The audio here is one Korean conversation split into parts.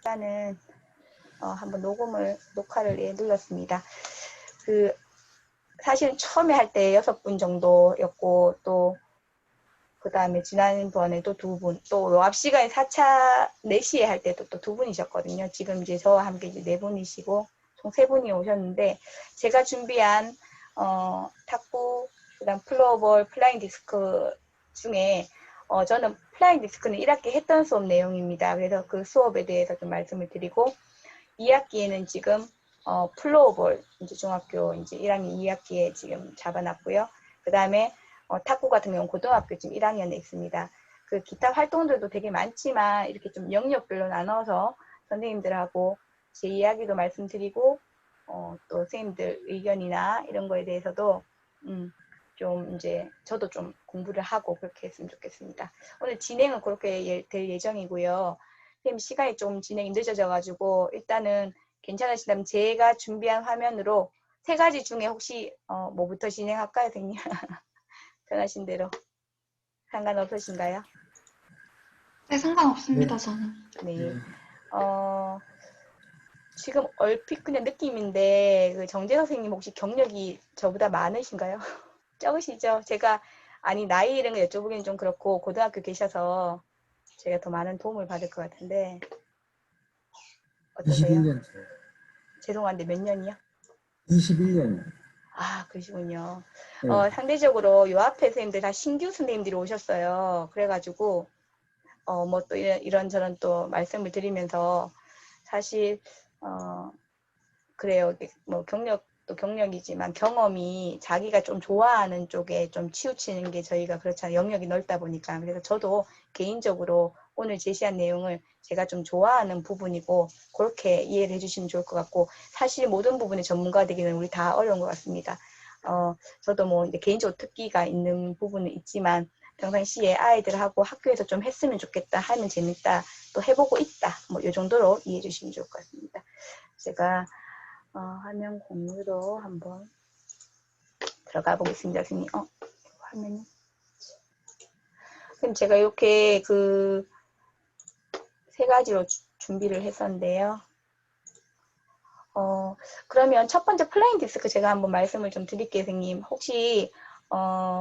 일단은 한번 녹화를 눌렀습니다. 사실은 처음에 할 때 6분 정도였고, 또 그 다음에 지난번에 또 2분, 또 앞 시간에 4차 4시에 할 때도 또 2분이셨거든요. 지금 이제 저와 함께 이제 4분이시고 총 3분이 오셨는데, 제가 준비한 탁구, 그다음 플로어볼, 플라잉 디스크 중에 저는 플라잉 디스크는 1학기 했던 수업 내용입니다. 그래서 그 수업에 대해서 좀 말씀을 드리고, 2학기에는 지금 플로어볼 이제 중학교 이제 1학년 2학기에 지금 잡아놨고요. 그 다음에 탁구 같은 경우는 고등학교 지금 1학년에 있습니다. 그 기타 활동들도 되게 많지만 이렇게 좀 영역별로 나눠서 선생님들하고 제 이야기도 말씀드리고 또 선생님들 의견이나 이런 거에 대해서도 좀 이제 저도 좀 공부를 하고 그렇게 했으면 좋겠습니다. 오늘 진행은 그렇게 될 예정이고요. 선생님 시간이 좀 진행이 늦어져가지고 일단은 괜찮으시다면 제가 준비한 화면으로 3가지 중에 혹시 뭐부터 진행할까요, 선생님? 편하신 대로. 상관없으신가요? 네, 상관없습니다, 네. 저는. 네. 지금 얼핏 그냥 느낌인데 그 정재 선생님 혹시 경력이 저보다 많으신가요? 적으시죠? 제가 나이 이런 거 여쭤보기는 좀 그렇고 고등학교 계셔서 제가 더 많은 도움을 받을 것 같은데 어떠세요? 21년 차. 죄송한데 몇 년이요? 21년. 아, 그러시군요. 네. 상대적으로 요 앞에 선생님들 다 신규 선생님들이 오셨어요. 그래가지고 뭐 또 이런저런 또 말씀을 드리면서 사실 그래요. 뭐 경력도 경력이지만 경험이 자기가 좀 좋아하는 쪽에 좀 치우치는 게 저희가 그렇잖아요. 영역이 넓다 보니까. 그래서 저도 개인적으로 오늘 제시한 내용을 제가 좀 좋아하는 부분이고 그렇게 이해를 해주시면 좋을 것 같고, 사실 모든 부분에 전문가 되기는 우리 다 어려운 것 같습니다. 저도 뭐 이제 개인적으로 특기가 있는 부분은 있지만 평상시에 아이들하고 학교에서 좀 했으면 좋겠다, 하면 재밌다, 또 해보고 있다, 뭐 이 정도로 이해해 주시면 좋을 것 같습니다. 제가 화면 공유로 한번 들어가 보겠습니다, 선생님. 화면이. 그럼 제가 이렇게 그 3가지로 준비를 했었는데요. 그러면 첫 번째 플라잉 디스크 제가 한번 말씀을 좀 드릴게요, 선생님. 혹시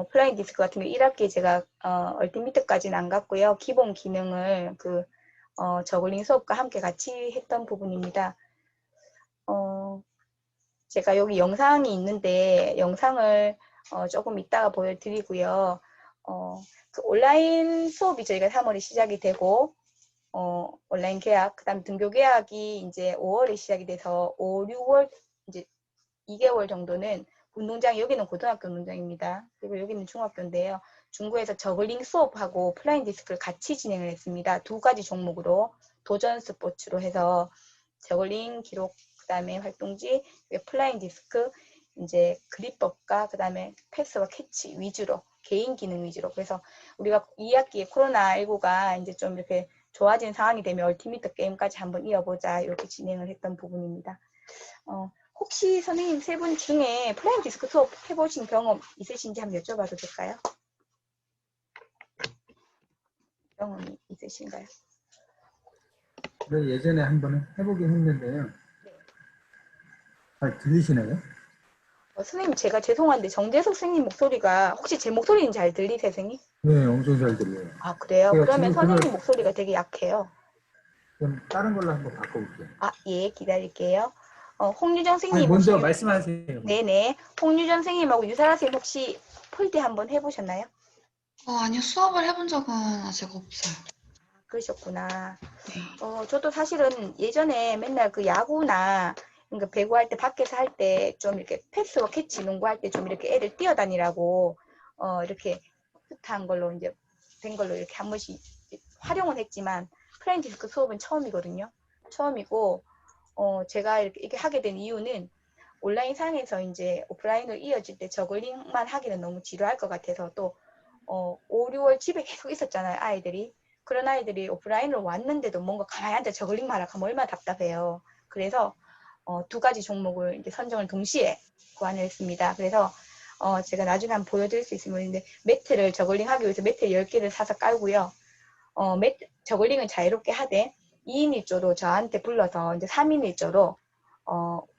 플라잉 디스크 같은 경우 1학기에 제가 얼티미트까지는 안 갔고요. 기본 기능을 저글링 수업과 함께 같이 했던 부분입니다. 제가 여기 영상이 있는데 영상을 조금 이따가 보여드리고요. 그 온라인 수업이 저희가 3월에 시작이 되고 온라인 계약, 그 다음 등교 계약이 이제 5월에 시작이 돼서 5, 6월 이제 2개월 정도는 운동장, 여기는 고등학교 운동장입니다. 그리고 여기는 중학교인데요. 중고에서 저글링 수업하고 플라잉 디스크를 같이 진행을 했습니다. 2가지 종목으로 도전 스포츠로 해서 저글링 기록, 그 다음에 활동지, 플라잉 디스크, 이제 그립법과 그 다음에 패스와 캐치 위주로, 개인 기능 위주로. 그래서 우리가 2학기에 코로나19가 이제 좀 이렇게 좋아진 상황이 되면 얼티미트 게임까지 한번 이어보자, 이렇게 진행을 했던 부분입니다. 혹시 선생님 3분 중에 플라잉 디스크 수업 해보신 경험 있으신지 한번 여쭤봐도 될까요? 경험이 있으신가요? 네, 예전에 한번 해보긴 했는데요. 잘 들리시나요? 선생님 제가 죄송한데 정재석 선생님 목소리가 혹시 제 목소리는 잘 들리세요, 선생님? 네, 엄청 잘 들려요. 아, 그래요? 제가 그러면 지금 선생님 그걸 목소리가 되게 약해요. 좀 다른 걸로 한번 바꿔볼게요. 아, 예, 기다릴게요. 홍유정 아니, 선생님 혹시 먼저 말씀하세요. 네네. 홍유정 선생님하고 유사라 선생님 혹시 폴대 한번 해보셨나요? 아니요, 수업을 해본 적은 아직 없어요. 그러셨구나. 네. 저도 사실은 예전에 맨날 그 야구나 그러니까 배구할 때 밖에서 할 때 좀 이렇게 패스와 캐치 농구할 때 좀 이렇게 애들 뛰어다니라고 이렇게 풋한 걸로 이제 된 걸로 이렇게 한 번씩 활용은 했지만 플라잉 디스크 수업은 처음이거든요. 처음이고 제가 이렇게 하게 된 이유는 온라인 상에서 이제 오프라인으로 이어질 때 저글링만 하기는 너무 지루할 것 같아서, 또 5, 6월 집에 계속 있었잖아요, 아이들이. 그런 아이들이 오프라인으로 왔는데도 뭔가 가만히 앉아 저글링만 하면 얼마나 답답해요. 그래서 2가지 종목을 이제 선정을 동시에 고안을 했습니다. 그래서 제가 나중에 한번 보여드릴 수 있으면, 근데 매트를 저글링 하기 위해서 매트 10개를 사서 깔고요. 저글링은 자유롭게 하되 2인 1조로 저한테 불러서 이제 3인 1조로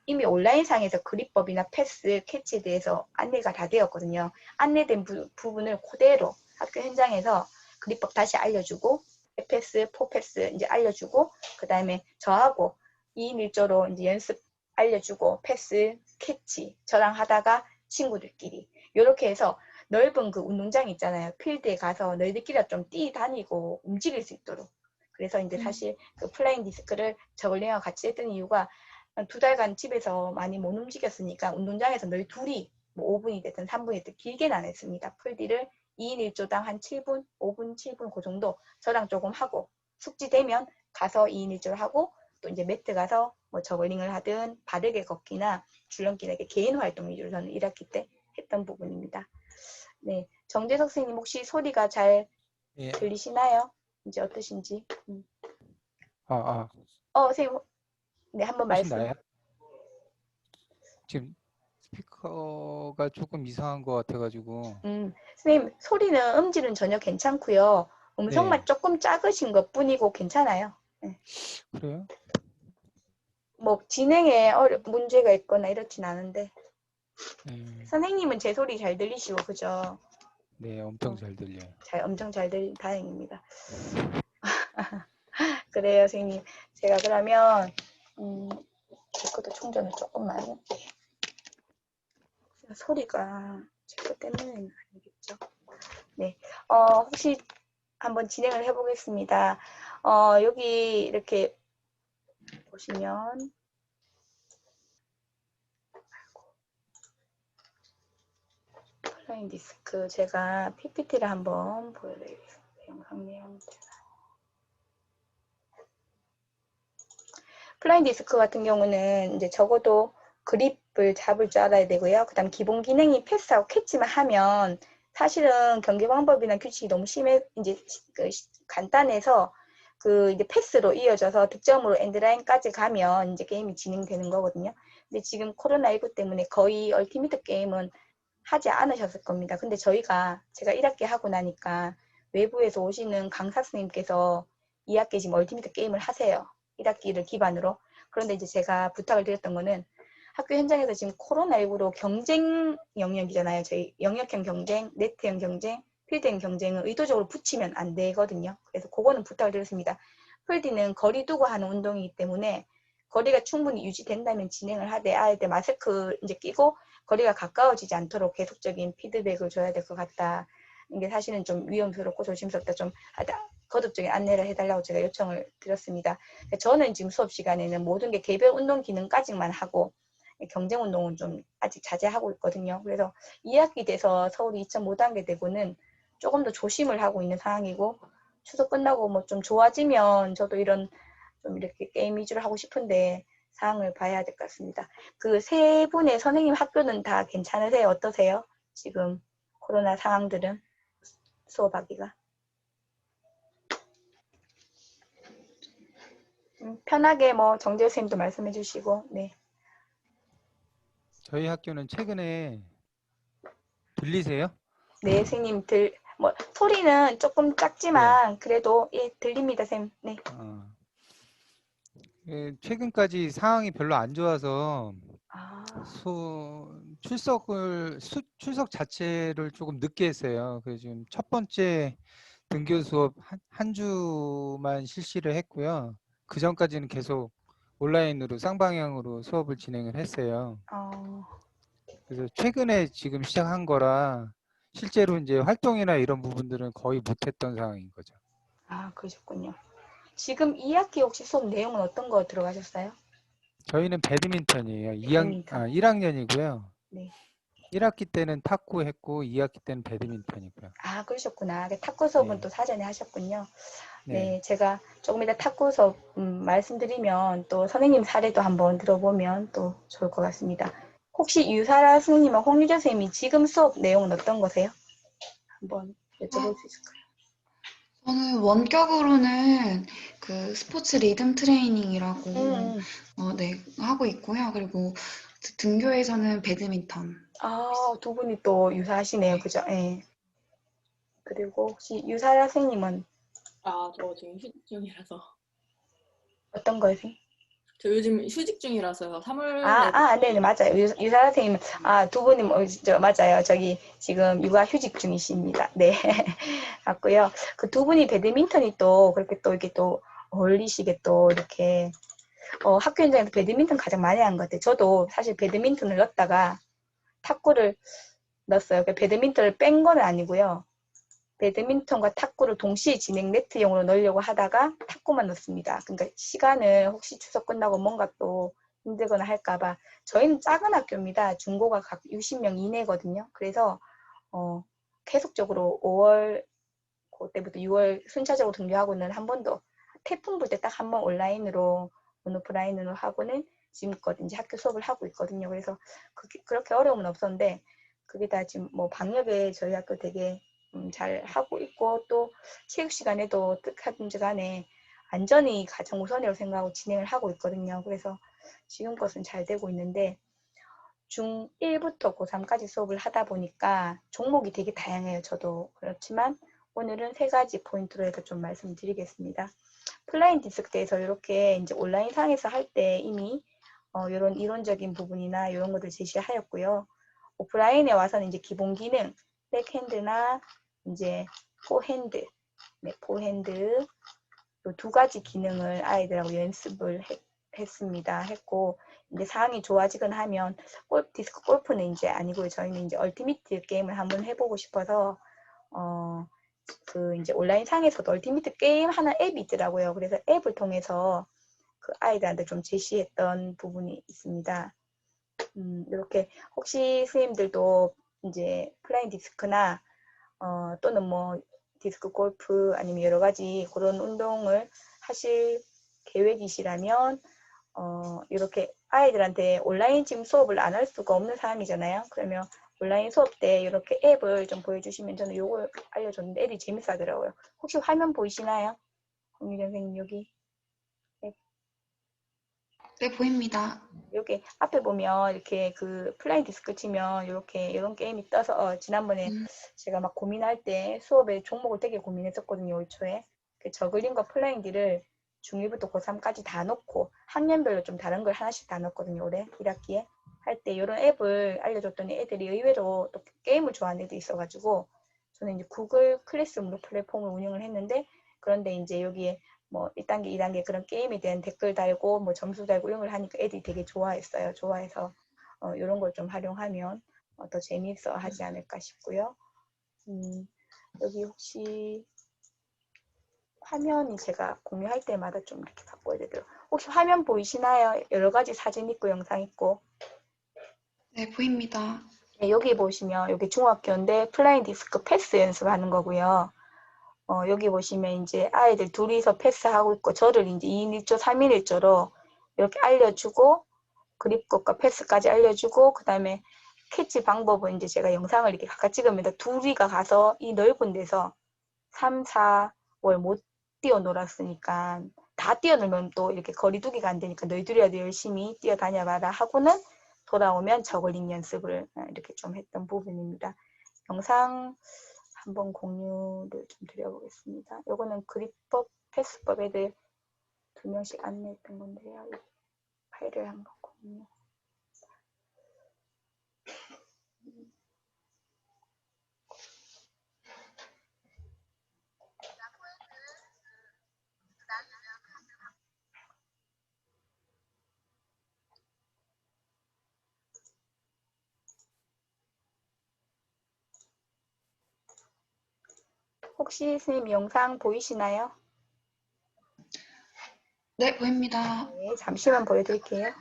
이미 온라인상에서 그립법이나 패스, 캐치에 대해서 안내가 다 되었거든요. 안내된 부분을 그대로 학교 현장에서 그립법 다시 알려주고, 패스, 포패스 이제 알려주고, 그 다음에 저하고 2인 1조로 이제 연습 알려주고, 패스, 캐치 저랑 하다가 친구들끼리 이렇게 해서 넓은 그 운동장 있잖아요. 필드에 가서 너희들끼리 좀 뛰다니고 움직일 수 있도록. 그래서 이제 사실 그 플라잉 디스크를 저글링하고 같이 했던 이유가 2달간 집에서 많이 못 움직였으니까 운동장에서 너희 둘이 뭐 5분이 됐든 3분이 됐든 길게는 안 했습니다. 풀디를 2인 1조당 한 7분, 5분, 7분 그 정도 저랑 조금 하고 숙지되면 가서 2인 1조를 하고 또 이제 매트 가서 뭐 저글링을 하든 바르게 걷기나 줄넘기나 이렇게 개인 활동 위주로 저는 1학기 때 했던 부분입니다. 네, 정재석 선생님 혹시 소리가 잘 예. 들리시나요? 이제 어떠신지? 선생님, 네, 한번 훨씬 말씀. 나아요? 지금 스피커가 조금 이상한 것 같아가지고. 선생님, 소리는 음질은 전혀 괜찮고요. 음성만 네. 조금 작으신 것 뿐이고 괜찮아요. 네. 그래요? 뭐 진행에 문제가 있거나 이렇진 않은데 네. 선생님은 제 소리 잘 들리시고 그죠? 네, 엄청 잘 들려요. 엄청 잘 들리 다행입니다. 그래요, 선생님. 제가 그러면 제 것도 충전을 조금만 소리가 제 것 때문에는 아니겠죠. 네, 혹시 한번 진행을 해보겠습니다. 여기 이렇게 보시면 플라잉 디스크 제가 PPT를 한번 보여드리겠습니다. 영상 내용 플라잉 디스크 같은 경우는 이제 적어도 그립을 잡을 줄 알아야 되고요. 그 다음 기본 기능이 패스하고 캐치만 하면 사실은 경기 방법이나 규칙이 너무 이제 간단해서 그 이제 패스로 이어져서 득점으로 엔드라인까지 가면 이제 게임이 진행되는 거거든요. 근데 지금 코로나19 때문에 거의 얼티미트 게임은 하지 않으셨을 겁니다. 근데 제가 1학기 하고 나니까 외부에서 오시는 강사 선생님께서 2학기 지금 얼티미트 게임을 하세요. 1학기를 기반으로. 그런데 이제 제가 부탁을 드렸던 거는 학교 현장에서 지금 코로나19로 경쟁 영역이잖아요. 저희 영역형 경쟁, 네트형 경쟁, 필드형 경쟁을 의도적으로 붙이면 안 되거든요. 그래서 그거는 부탁을 드렸습니다. 필드는 거리 두고 하는 운동이기 때문에 거리가 충분히 유지된다면 진행을 하되 아이들 마스크 이제 끼고 거리가 가까워지지 않도록 계속적인 피드백을 줘야 될 것 같다. 이게 사실은 좀 위험스럽고 조심스럽다. 좀 거듭적인 안내를 해달라고 제가 요청을 드렸습니다. 저는 지금 수업 시간에는 모든 게 개별 운동 기능까지만 하고 경쟁 운동은 좀 아직 자제하고 있거든요. 그래서 2학기 돼서 서울이 2.5단계 되고는 조금 더 조심을 하고 있는 상황이고 추석 끝나고 뭐 좀 좋아지면 저도 이런 좀 이렇게 게임 위주로 하고 싶은데 상황을 봐야 될 것 같습니다. 그 세 분의 선생님 학교는 다 괜찮으세요? 어떠세요? 지금 코로나 상황들은 수업하기가 편하게 뭐 정재 선생님도 말씀해 주시고 네. 저희 학교는 최근에 들리세요? 네, 선생님 뭐 소리는 조금 네. 작지만 그래도 예, 들립니다, 선생님. 네. 최근까지 상황이 별로 안 좋아서 아, 출석 자체를 조금 늦게 했어요. 그래서 지금 첫 번째 등교 수업 한 주만 실시를 했고요. 그 전까지는 계속 온라인으로 쌍방향으로 수업을 진행을 했어요. 그래서 최근에 지금 시작한 거라 실제로 이제 활동이나 이런 부분들은 거의 못했던 상황인 거죠. 그러셨군요. 지금 2학기 혹시 수업 내용은 어떤 거 들어가셨어요? 저희는 배드민턴이에요. 배드민턴. 1학년이고요. 네. 1학기 때는 탁구 했고 2학기 때는 배드민턴이고요. 그러셨구나. 탁구 수업은 네. 또 사전에 하셨군요. 네. 네, 제가 조금 이따 탁구 수업 말씀드리면 또 선생님 사례도 한번 들어보면 또 좋을 것 같습니다. 혹시 유사라 선생님과 홍유자 선생님이 지금 수업 내용은 어떤 거세요? 한번 여쭤볼 수 있을까요? 저는 원격으로는 그 스포츠 리듬 트레이닝이라고 네, 하고 있고요. 그리고 등교에서는 배드민턴. 두 분이 또 유사하시네요. 그죠? 예. 그리고 혹시 유사라 선생님은 저 지금 휴직 중이라서. 어떤 거요, 선생님? 저 요즘 휴직 중이라서요. 3월에 네네, 맞아요. 유사 선생님, 두 분이 맞아요. 저기, 지금 육아 휴직 중이십니다. 네. 맞고요. 그 두 분이 배드민턴이 또, 그렇게 또, 이렇게 또, 어울리시게 또, 이렇게, 학교 현장에서 배드민턴 가장 많이 한 것 같아요. 저도 사실 배드민턴을 넣었다가 탁구를 넣었어요. 배드민턴을 뺀 건 아니고요. 배드민턴과 탁구를 동시에 진행 네트용으로 넣으려고 하다가 탁구만 넣습니다. 그러니까 시간을 혹시 추석 끝나고 뭔가 또 힘들거나 할까봐. 저희는 작은 학교입니다. 중고가 각 60명 이내거든요. 그래서 계속적으로 5월 그때부터 6월 순차적으로 등교하고는 한 번도 태풍 불 때 딱 한 번 온라인으로 오프라인으로 하고는 지금껏 이제 학교 수업을 하고 있거든요. 그래서 그렇게 어려움은 없었는데 그게 다 지금 뭐 방역에 저희 학교 되게 잘 하고 있고 또 체육 시간에도 어떻게든지 간에 안전이 가장 우선이라고 생각하고 진행을 하고 있거든요. 그래서 지금 것은 잘 되고 있는데 중1부터 고3까지 수업을 하다 보니까 종목이 되게 다양해요. 저도 그렇지만 오늘은 3가지 포인트로 해서 좀 말씀드리겠습니다. 플라잉 디스크에서 이렇게 이제 온라인 상에서 할 때 이미 이런 이론적인 부분이나 이런 것들 제시하였고요. 오프라인에 와서는 이제 기본 기능, 백핸드나 이제 포핸드, 포핸드 이 2가지 기능을 아이들하고 연습을 했고 이제 상황이 좋아지거나 하면 디스크 골프는 이제 아니고요. 저희는 이제 얼티미트 게임을 한번 해보고 싶어서 그 이제 온라인 상에서도 얼티미트 게임 하는 앱이 있더라고요. 그래서 앱을 통해서 그 아이들한테 좀 제시했던 부분이 있습니다. 이렇게 혹시 선생님들도 이제 플라잉 디스크나 또는 뭐 디스크 골프 아니면 여러 가지 그런 운동을 하실 계획이시라면 이렇게 아이들한테 온라인 지금 수업을 안 할 수가 없는 상황이잖아요. 그러면 온라인 수업 때 이렇게 앱을 좀 보여주시면 저는 요걸 알려줬는데 애들이 재밌어 하더라고요. 혹시 화면 보이시나요? 홍유정 선생님 여기 네, 보입니다. 여기 앞에 보면 이렇게 그 플라잉 디스크 치면 이렇게 이런 게임이 떠서 지난번에 제가 막 고민할 때 수업에 종목을 되게 고민했었거든요. 올 초에. 그 저글링과 플라잉디를 중1부터 고3까지 다 넣고 학년별로 좀 다른 걸 하나씩 다 넣었거든요. 올해 1학기에. 할 때 이런 앱을 알려줬더니 애들이 의외로 또 게임을 좋아하는 애들이 있어가지고 저는 이제 구글 클래스룸으로 플랫폼을 운영을 했는데 그런데 이제 여기에 뭐 1단계, 2단계 그런 게임에 대한 댓글 달고 뭐 점수 달고 이런 걸 하니까 애들이 되게 좋아했어요. 좋아해서 이런 걸 좀 활용하면 더 재미있어 하지 않을까 싶고요. 여기 혹시 화면이 제가 공유할 때마다 좀 이렇게 바꿔야 되더라고요. 혹시 화면 보이시나요? 여러 가지 사진 있고 영상 있고. 네, 보입니다. 네, 여기 보시면 여기 중학교인데 플라잉 디스크 패스 연습하는 거고요. 여기 보시면 이제 아이들 둘이서 패스하고 있고 저를 이제 2인 1조, 3인 1조로 이렇게 알려주고 그립것과 패스까지 알려주고 그 다음에 캐치 방법은 이제 제가 영상을 이렇게 각각 찍으면 둘이가 가서 이 넓은 데서 3, 4월 못 뛰어놀았으니까 다 뛰어놀면 또 이렇게 거리두기가 안 되니까 너희들이라도 열심히 뛰어다녀봐라 하고는 돌아오면 저글링 연습을 이렇게 좀 했던 부분입니다. 영상 한번 공유를 좀 드려보겠습니다. 요거는 그립법, 패스법 애들 2명씩 안내했던 건데요. 이 파일을 한번 공유. 혹시 선생님 영상 보이시나요? 네, 보입니다. 네, 잠시만 보여드릴게요.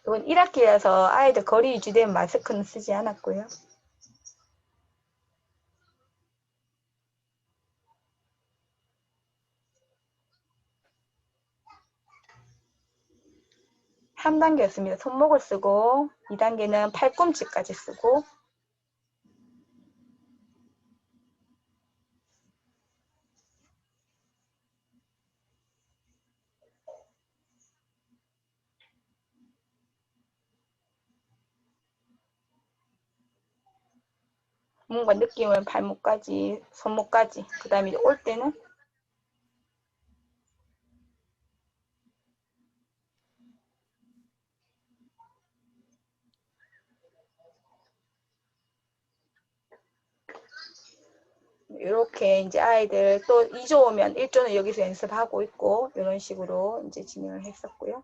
이건 1학기라서 아이들 거리 유지된 마스크는 쓰지 않았고요. 한 단계였습니다. 손목을 쓰고 2단계는 팔꿈치까지 쓰고 뭔가 느낌을 발목까지, 손목까지. 그 다음에 올 때는 이렇게 이제 아이들 또 2조 오면 1조는 여기서 연습하고 있고 이런 식으로 이제 진행을 했었고요.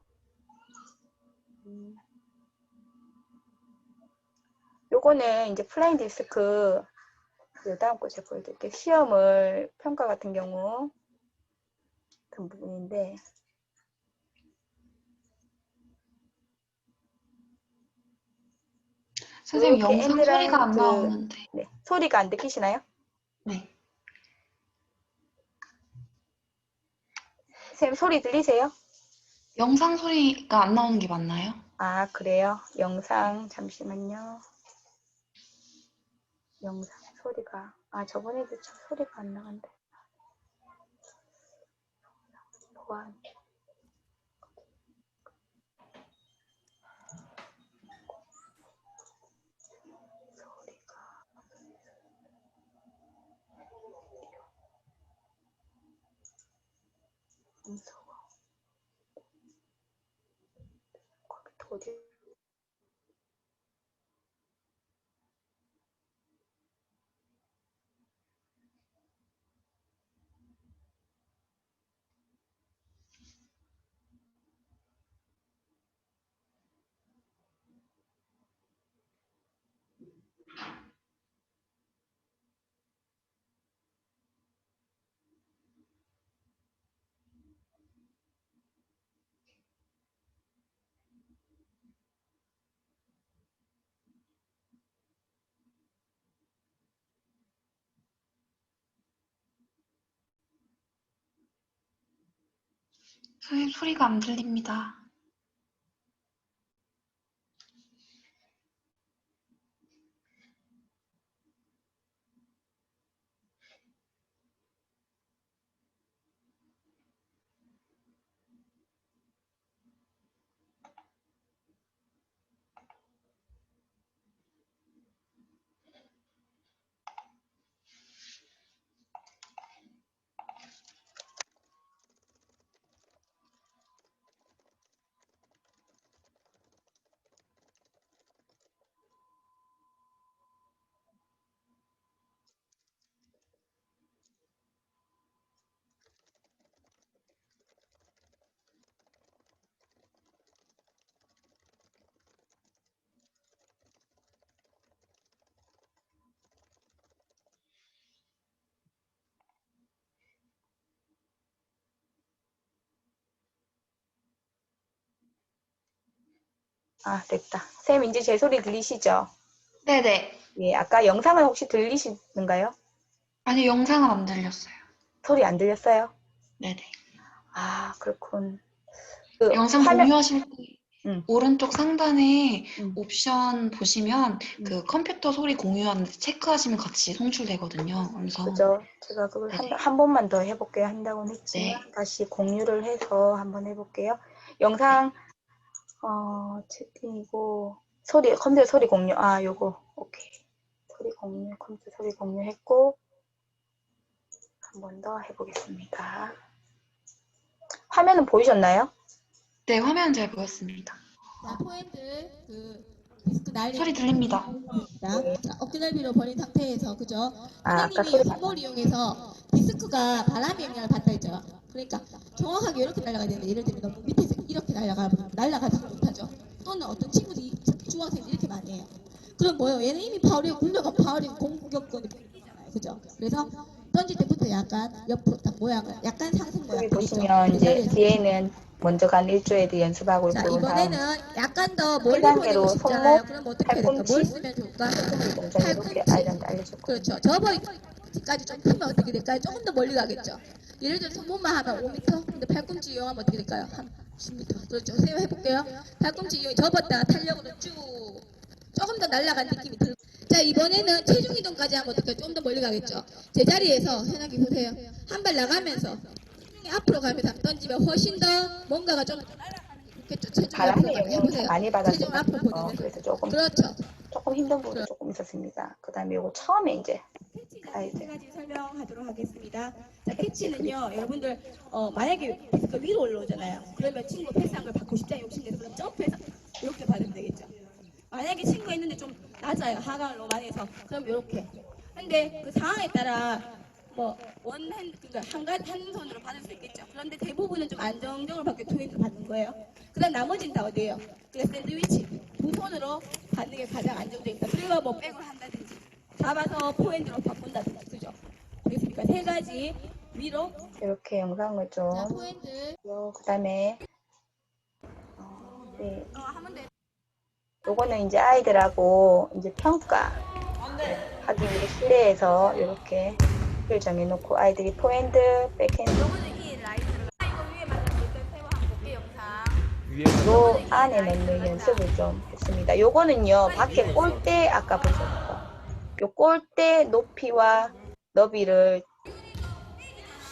요거는 이제 플라잉 디스크 그 다음 거 제가 보여드릴게요. 시험을 평가 같은 경우 같은 부분인데 선생님 이렇게 영상 소리가 안 엔드라인 나오는데. 네, 소리가 안 들리시나요? 네. 선생님 소리 들리세요? 영상 소리가 안 나오는 게 맞나요? 아 그래요? 영상 잠시만요. 영상 소리가 저번에도 참 소리가 안 나간다. 보안 소리가 무서워. 컴퓨터 어디? 선생님 소리가 안 들립니다. 됐다. 쌤 이제 제 소리 들리시죠? 네네. 예, 아까 영상은 혹시 들리시는가요? 아니 영상은 안 들렸어요. 소리 안 들렸어요? 네네. 그렇군. 영상 화면, 공유하실 때 응. 오른쪽 상단에 응. 옵션 보시면 그 컴퓨터 소리 공유하는데 체크하시면 같이 송출되거든요. 그래서 그죠? 제가 그걸 네네. 한 번만 더 해볼게요. 한다고는 했지만 네. 다시 공유를 해서 한번 해볼게요. 영상 채팅이고 컴퓨터 소리 공유. 요거 오케이. 소리 공유, 컴퓨터 소리 공유했고 한 번 더 해보겠습니다. 화면은 보이셨나요? 네, 화면 잘 보였습니다. 자, 포핸드 디스크 날리는 소리 들립니다. 자, 어깨 넓이로 벌린 상태에서 그죠? 아까 선생님이 소리 손목을 이용해서 디스크가 바람의 영향을 받다 했죠. 그러니까 정확하게 이렇게 날아가야 되는데 예를 들면 너무 밑에서 이렇게 날아가지 못하죠. 또는 어떤 친구들이 특히 중학생들이 이렇게 많이 해요. 그럼 뭐예요? 얘는 이미 파울이고 공격은 파울이고 공격권이 풀리잖아요. 그죠? 그래서 던질 때부터 약간 옆으로 딱 모양을 약간 상승 모양 여기 그리죠. 보시면 이제 자리에서. 뒤에는 먼저 간 1조에 대해 연습하고 자, 있고 이번에는 약간 더 멀리 단계로 보내고 싶잖아요. 손목, 그럼 어떻게 해야 될까? 뭘 팔꿈치, 쓰면 좋을까? 동작 이렇게 아이들한테 알려줬고 그렇죠. 저버리까지 좀 크면 어떻게 될까요? 조금 더 멀리 가겠죠. 예를 들어 손목만 하면 5m, 근데 팔꿈치 이용하면 어떻게 될까요? 한 10m. 그렇죠. 선생님 해볼게요. 팔꿈치 이용해 접었다가 탄력으로 쭉 조금 더 날아간 느낌이 들고. 자, 이번에는 체중 이동까지 하면 어떻게 좀 더 멀리 가겠죠. 제자리에서 생각해 보세요. 한 발 나가면서 체중이 앞으로 가면서 던지면 훨씬 더 뭔가가 좀 날아가는 게 좋겠죠. 체중 앞으로 바람의 가면 영향을 해보세요. 많이 체중 받아서 앞으로 보내면서. 그래서 조금 그렇죠. 조금 힘든 부분도 조금 있었습니다. 그 다음에 요거 처음에 이제 캐치는 세 가지 설명하도록 하겠습니다. 자, 캐치는요, 여러분들 만약에 패스가 위로 올라오잖아요. 그러면 친구 패스한 걸 받고 싶다 욕심내서 그럼 점프해서 이렇게 받으면 되겠죠. 만약에 친구가 있는데 좀 낮아요. 하강을 너무 많이 해서 그럼 이렇게. 근데 그 상황에 따라 뭐 원핸 그러니까 한 손으로 받을 수 있겠죠. 그런데 대부분은 좀 안정적으로 받게 투핸드 받는 거예요. 그다음 나머지는 다 어디예요? 그래서 샌드위치 두 손으로 받는 게 가장 안정적이다. 그리고 뭐 백을 한다든지 잡아서 포핸드로 바꾼다든지 그죠? 됐습니까? 세 가지 위로 이렇게 영상을 좀 자 포핸드 그 다음에 네. 하면 돼. 요거는 이제 아이들하고 이제 평가 하기 위해 실내에서 이렇게 를 정해놓고 아이들이 포핸드, 백핸드 요 안에 넣는 연습을 좀 했습니다. 요거는요 밖에 골대 아까 보셨죠? 요 골대 높이와 너비를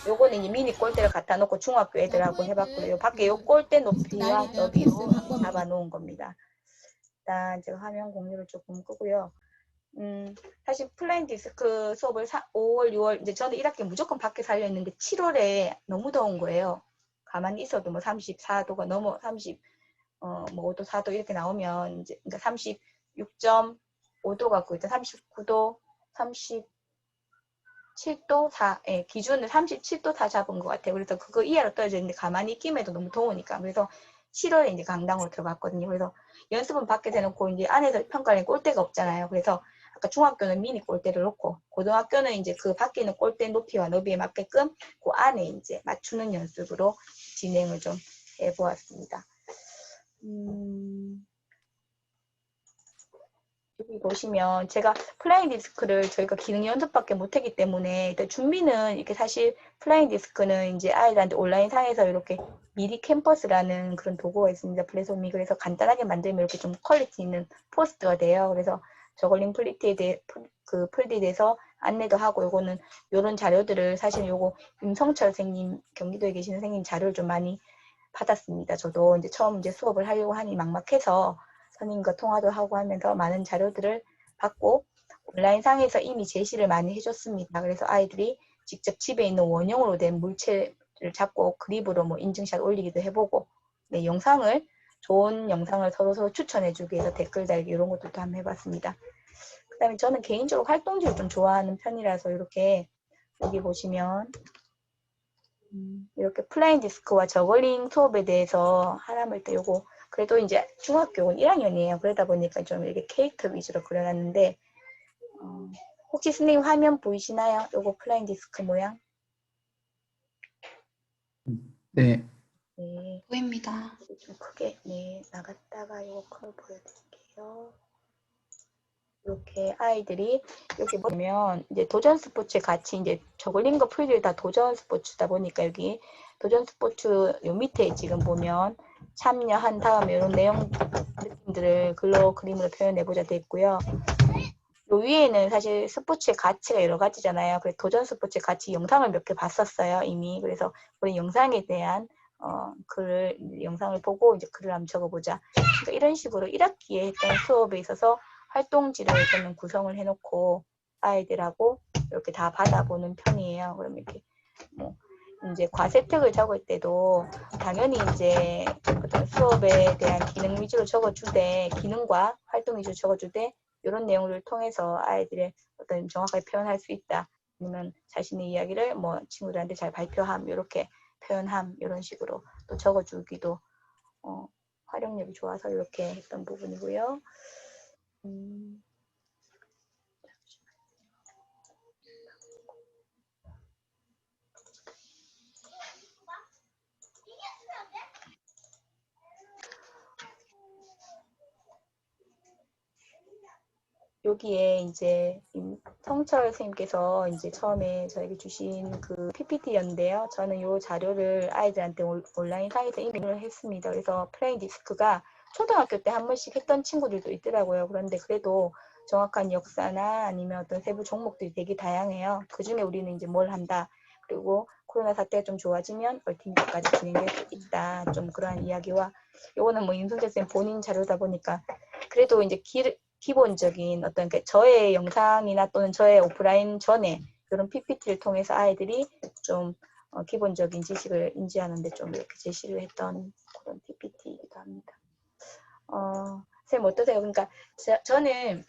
요거는 이제 미니 골대를 갖다 놓고 중학교 애들하고 해봤고요. 요 밖에 요 골대 높이와 너비로 잡아 놓은 겁니다. 일단 제가 화면 공유를 조금 끄고요. 사실 플라잉 디스크 수업을 5월, 6월, 이제 저는 1학기 무조건 밖에 살려 했는데 7월에 너무 더운 거예요. 가만히 있어도 뭐 34도가 넘어 뭐 5도, 4도 이렇게 나오면 이제 그러니까 36.5도 같고 일단 39도, 37도 4, 예, 기준을 37도 4 잡은 것 같아요. 그래서 그거 이하로 떨어져 있는데 가만히 있기에도 너무 더우니까. 그래서 7월에 이제 강당으로 들어갔거든요. 그래서 연습은 밖에 대놓고 이제 안에서 평가하는 골대가 없잖아요. 그래서 아까 중학교는 미니 골대를 놓고 고등학교는 이제 그 밖에 있는 골대 높이와 너비에 맞게끔 그 안에 이제 맞추는 연습으로 진행을 좀 해보았습니다. 여기 보시면 제가 플라잉 디스크를 저희가 기능 연습밖에 못했기 때문에 일단 준비는 이렇게 사실 플라잉 디스크는 이제 아이들한테 온라인 상에서 이렇게 미리 캠퍼스라는 그런 도구가 있습니다. 플랫폼이 그래서 간단하게 만들면 이렇게 좀 퀄리티 있는 포스트가 돼요. 그래서 저글링 플리티에 대해 그 풀디에 대해서 안내도 하고 요거는 요런 자료들을 사실 요거 임성철 선생님 경기도에 계시는 선생님 자료를 좀 많이 받았습니다. 저도 이제 처음 이제 수업을 하려고 하니 막막해서 선생님과 통화도 하고 하면서 많은 자료들을 받고 온라인 상에서 이미 제시를 많이 해줬습니다. 그래서 아이들이 직접 집에 있는 원형으로 된 물체를 잡고 그립으로 뭐 인증샷 올리기도 해보고 네, 좋은 영상을 서로 추천해주기 위해서 댓글 달기 이런 것도 한번 해봤습니다. 그 다음에 저는 개인적으로 활동지를 좀 좋아하는 편이라서 이렇게 여기 보시면 이렇게 플라잉 디스크와 저글링 수업에 대해서 하라면 때 요거 그래도 이제 중학교는 1학년이에요. 그러다 보니까 좀 이렇게 캐릭터 위주로 그려놨는데 혹시 선생님 화면 보이시나요? 요거 플라잉 디스크 모양? 네. 네. 보입니다. 좀 크게 나갔다가 요거 컬 보여드릴게요. 이렇게 아이들이 여기 보면 이제 도전 스포츠에 같이 이제 저글링과 풀들 다 도전 스포츠다 보니까 여기 도전 스포츠 요 밑에 지금 보면 참여한 다음에 이런 내용 느낌들을 글로 그림으로 표현해보자 돼 있고요. 요 위에는 사실 스포츠의 가치가 여러 가지잖아요. 그래서 도전 스포츠의 가치 영상을 몇 개 봤었어요 이미. 그래서 우리 영상에 대한 영상을 보고 이제 글을 한번 적어보자. 그러니까 이런 식으로 1학기에 했던 수업에 있어서 활동지를 저는 구성을 해놓고 아이들하고 이렇게 다 받아보는 편이에요. 그러면 이렇게 뭐 이제 과세특을 적을 때도 당연히 이제 어떤 수업에 대한 기능 위주로 적어주되 기능과 활동 위주로 적어주되 이런 내용을 통해서 아이들의 어떤 정확하게 표현할 수 있다. 아니면 자신의 이야기를 뭐 친구들한테 잘 발표함 이렇게 표현함 이런 식으로 또 적어주기도 활용력이 좋아서 이렇게 했던 부분이고요. 여기에 이제 성철 선생님께서 이제 처음에 저에게 주신 그 PPT였는데요. 저는 이 자료를 아이들한테 온라인 상에서 이메일을 했습니다. 그래서 플레잉 디스크가 초등학교 때 한 번씩 했던 친구들도 있더라고요. 그런데 그래도 정확한 역사나 아니면 어떤 세부 종목들이 되게 다양해요. 그 중에 우리는 이제 뭘 한다. 그리고 코로나 사태가 좀 좋아지면 얼티미트까지 진행될 수 있다. 좀 그러한 이야기와 요거는 뭐 임성재 선생님 본인 자료다 보니까 그래도 이제 기본적인 어떤 저의 영상이나 또는 저의 오프라인 전에 그런 PPT를 통해서 아이들이 좀 기본적인 지식을 인지하는데 좀 이렇게 제시를 했던 그런 PPT이기도 합니다. 선생님 어떠세요? 그러니까 저는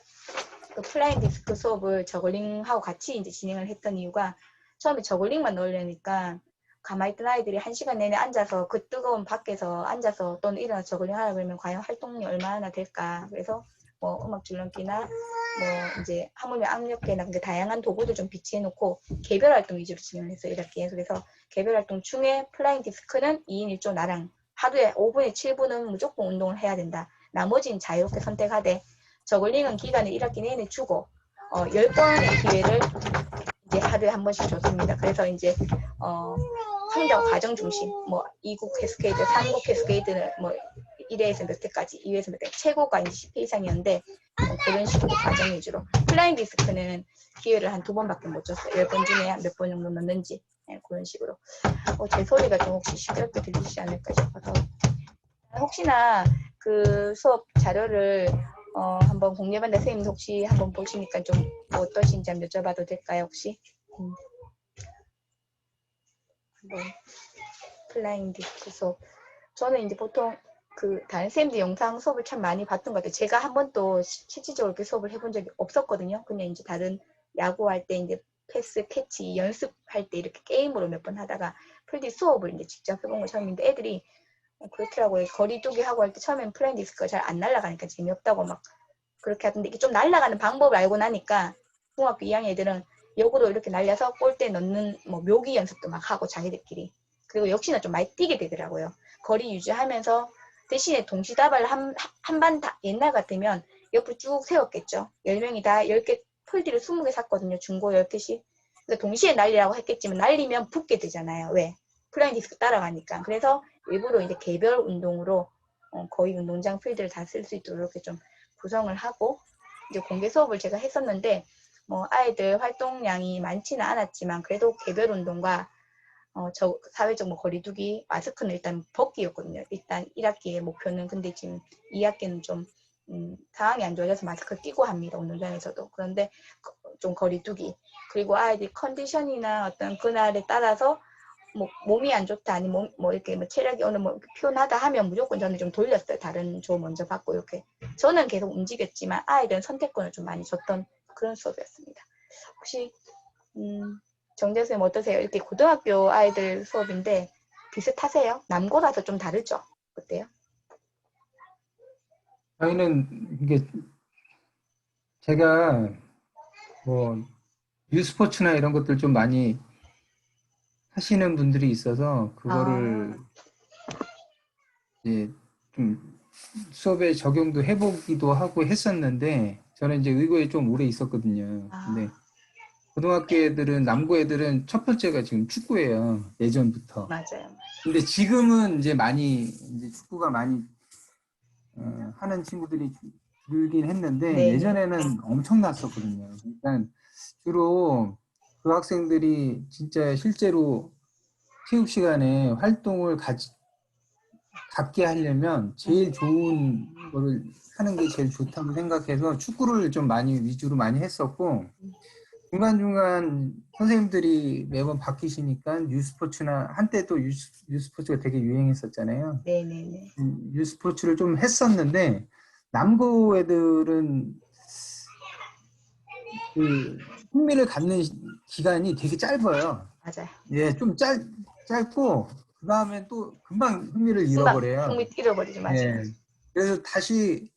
그 플라잉 디스크 수업을 저글링하고 같이 이제 진행을 했던 이유가 처음에 저글링만 넣으려니까 가만히 있던 아이들이 1시간 내내 앉아서 그 뜨거운 밖에서 앉아서 또는 일어나서 저글링 하라 그러면 과연 활동이 얼마나 될까. 그래서 뭐 음악 줄넘기나 뭐 이제 하물며 압력계나 다양한 도구들 좀 비치해 놓고 개별 활동 위주로 진행을 했어요. 1학기에. 그래서 개별 활동 중에 플라잉 디스크는 2인 1조 나랑 하루에 5분에 7분은 무조건 운동을 해야 된다. 나머지는 자유롭게 선택하되 저글링은 기간을 1학기 내내 주고 10번의 기회를 이제 하루에 한 번씩 줬습니다. 그래서 이제 성장 과정 중심, 뭐 2국 캐스케이드, 3국 캐스케이드는 뭐 1회에서 몇 회까지, 2회에서 몇 회, 최고가 이제 10회 이상이었는데 그런 식으로 과정 위주로. 플라잉 디스크는 기회를 한 2번밖에 못 줬어요. 10번 중에 몇 번 정도 넣는지 그런 식으로. 제 소리가 좀 혹시 시끄럽게 들리시지 않을까 싶어서 혹시나 그 수업 자료를 한번 공유해봤는데 선생님도 혹시 한번 보시니까 좀 어떠신지 한번 여쭤봐도 될까요 혹시? 플라잉 디스크 수업. 저는 이제 보통 다른 선생님들 영상 수업을 참 많이 봤던 것 같아요. 제가 한 번도 실질적으로 이렇게 수업을 해본 적이 없었거든요. 그냥 이제 다른 야구할 때 이제 패스, 캐치 연습할 때 이렇게 게임으로 몇 번 하다가 풀디 수업을 이제 직접 해본 거 처음인데 애들이 그렇더라고요. 거리두기 하고 할 때 처음엔 플라잉 디스크가 잘 안 날아가니까 재미없다고 막 그렇게 하던데 이게 좀 날아가는 방법을 알고 나니까 중학교 2학년 애들은 역으로 이렇게 날려서 골대 넣는 뭐 묘기 연습도 막 하고 자기들끼리. 그리고 역시나 좀 많이 뛰게 되더라고요. 거리 유지하면서 대신에 동시다발을 한 반 다 옛날 같으면 옆으로 쭉 세웠겠죠. 10명이 다 10개 폴디를 20개 샀거든요. 중고 10개씩. 그래서 동시에 날리라고 했겠지만 날리면 붙게 되잖아요. 왜? 플라잉 디스크 따라가니까. 그래서 일부러 이제 개별 운동으로 거의 운동장 필드를 다 쓸 수 있도록 이렇게 좀 구성을 하고 이제 공개 수업을 제가 했었는데 뭐 아이들 활동량이 많지는 않았지만 그래도 개별 운동과 사회적 뭐 거리두기, 마스크는 일단 벗기였거든요. 일단 1학기의 목표는. 근데 지금 2학기는 좀 상황이 안 좋아져서 마스크 끼고 합니다. 운동장에서도. 그런데 좀 거리두기. 그리고 아이들 컨디션이나 어떤 그날에 따라서 뭐 몸이 안 좋다 아니면 뭐 이렇게 뭐 체력이 오늘 뭐 피곤하다 하면 무조건 저는 좀 돌렸어요. 다른 조 먼저 받고 이렇게. 저는 계속 움직였지만 아이들은 선택권을 좀 많이 줬던 그런 수업이었습니다. 혹시 정재 선생님 어떠세요? 이렇게 고등학교 아이들 수업인데 비슷하세요? 남고라서 좀 다르죠? 어때요? 저희는 이게 제가 뭐 유스포츠나 이런 것들 좀 많이 하시는 분들이 있어서 그거를 이제 좀 수업에 적용도 해보기도 하고 했었는데 저는 이제 의고에 좀 오래 있었거든요. 근데 고등학교 애들은 남고 애들은 첫 번째가 지금 축구예요. 예전부터. 맞아요. 근데 지금은 이제 많이 이제 축구가 많이 하는 친구들이 줄긴 했는데 네. 예전에는 엄청났었거든요. 그러니까 주로 그 학생들이 진짜 실제로 체육 시간에 활동을 갖게 하려면 제일 좋은 거를 하는 게 제일 좋다고 생각해서 축구를 좀 위주로 많이 했었고 중간중간 선생님들이 매번 바뀌시니까 유스포츠나 한때 또 유스포츠가 되게 유행했었잖아요. 네네네. 유스포츠를 좀 했었는데 남고 애들은 그 흥미를 갖는 기간이 되게 짧아요. 맞아요. 예, 좀 짧고 그 다음에 또 금방 흥미를 잃어버려요. 흥미 잃어버리죠. 맞아요. 예. 그래서 다시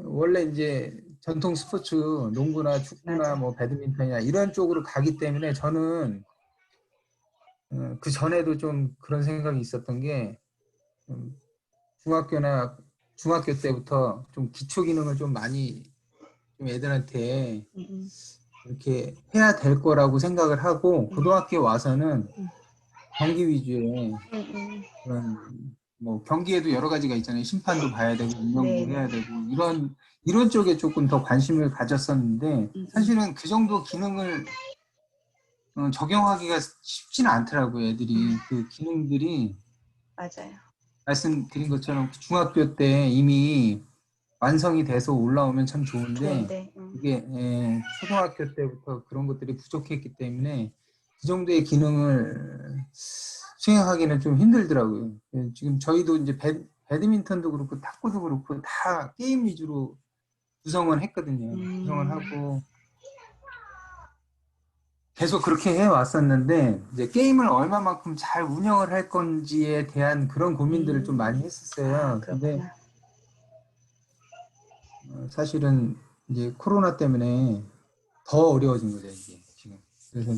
원래 이제 전통 스포츠 농구나 축구나 맞아요. 뭐 배드민턴이나 이런 쪽으로 가기 때문에 저는 그 전에도 좀 그런 생각이 있었던 게 중학교 때부터 좀 기초 기능을 좀 많이 좀 애들한테 이렇게 해야 될 거라고 생각을 하고 고등학교 와서는 경기 위주의 그런 뭐 경기에도 여러 가지가 있잖아요. 심판도 봐야 되고 운영도 해야 되고 이런 쪽에 조금 더 관심을 가졌었는데 사실은 그 정도 기능을 적용하기가 쉽지는 않더라고요. 애들이 그 기능들이 맞아요. 말씀드린 것처럼 중학교 때 이미 완성이 돼서 올라오면 참 좋은데 좋은데. 이게 초등학교 때부터 그런 것들이 부족했기 때문에 그 정도의 기능을 수행하기는 좀 힘들더라고요. 지금 저희도 이제 배드민턴도 그렇고 탁구도 그렇고 다 게임 위주로 구성을 했거든요. 구성을 하고 계속 그렇게 해왔었는데 이제 게임을 얼마만큼 잘 운영을 할 건지에 대한 그런 고민들을 좀 많이 했었어요. 아, 근데 그렇구나. 사실은 이제 코로나 때문에 더 어려워진 거죠, 이게 지금. 그래서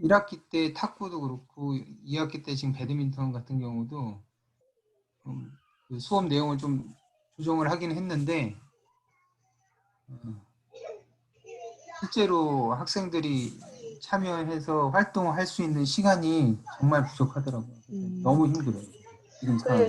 1학기 때 탁구도 그렇고 2학기 때 지금 배드민턴 같은 경우도 그 수업 내용을 좀 조정을 하긴 했는데 실제로 학생들이 참여해서 활동할 수 있는 시간이 정말 부족하더라고요. 너무 힘들어요. 지금 상황.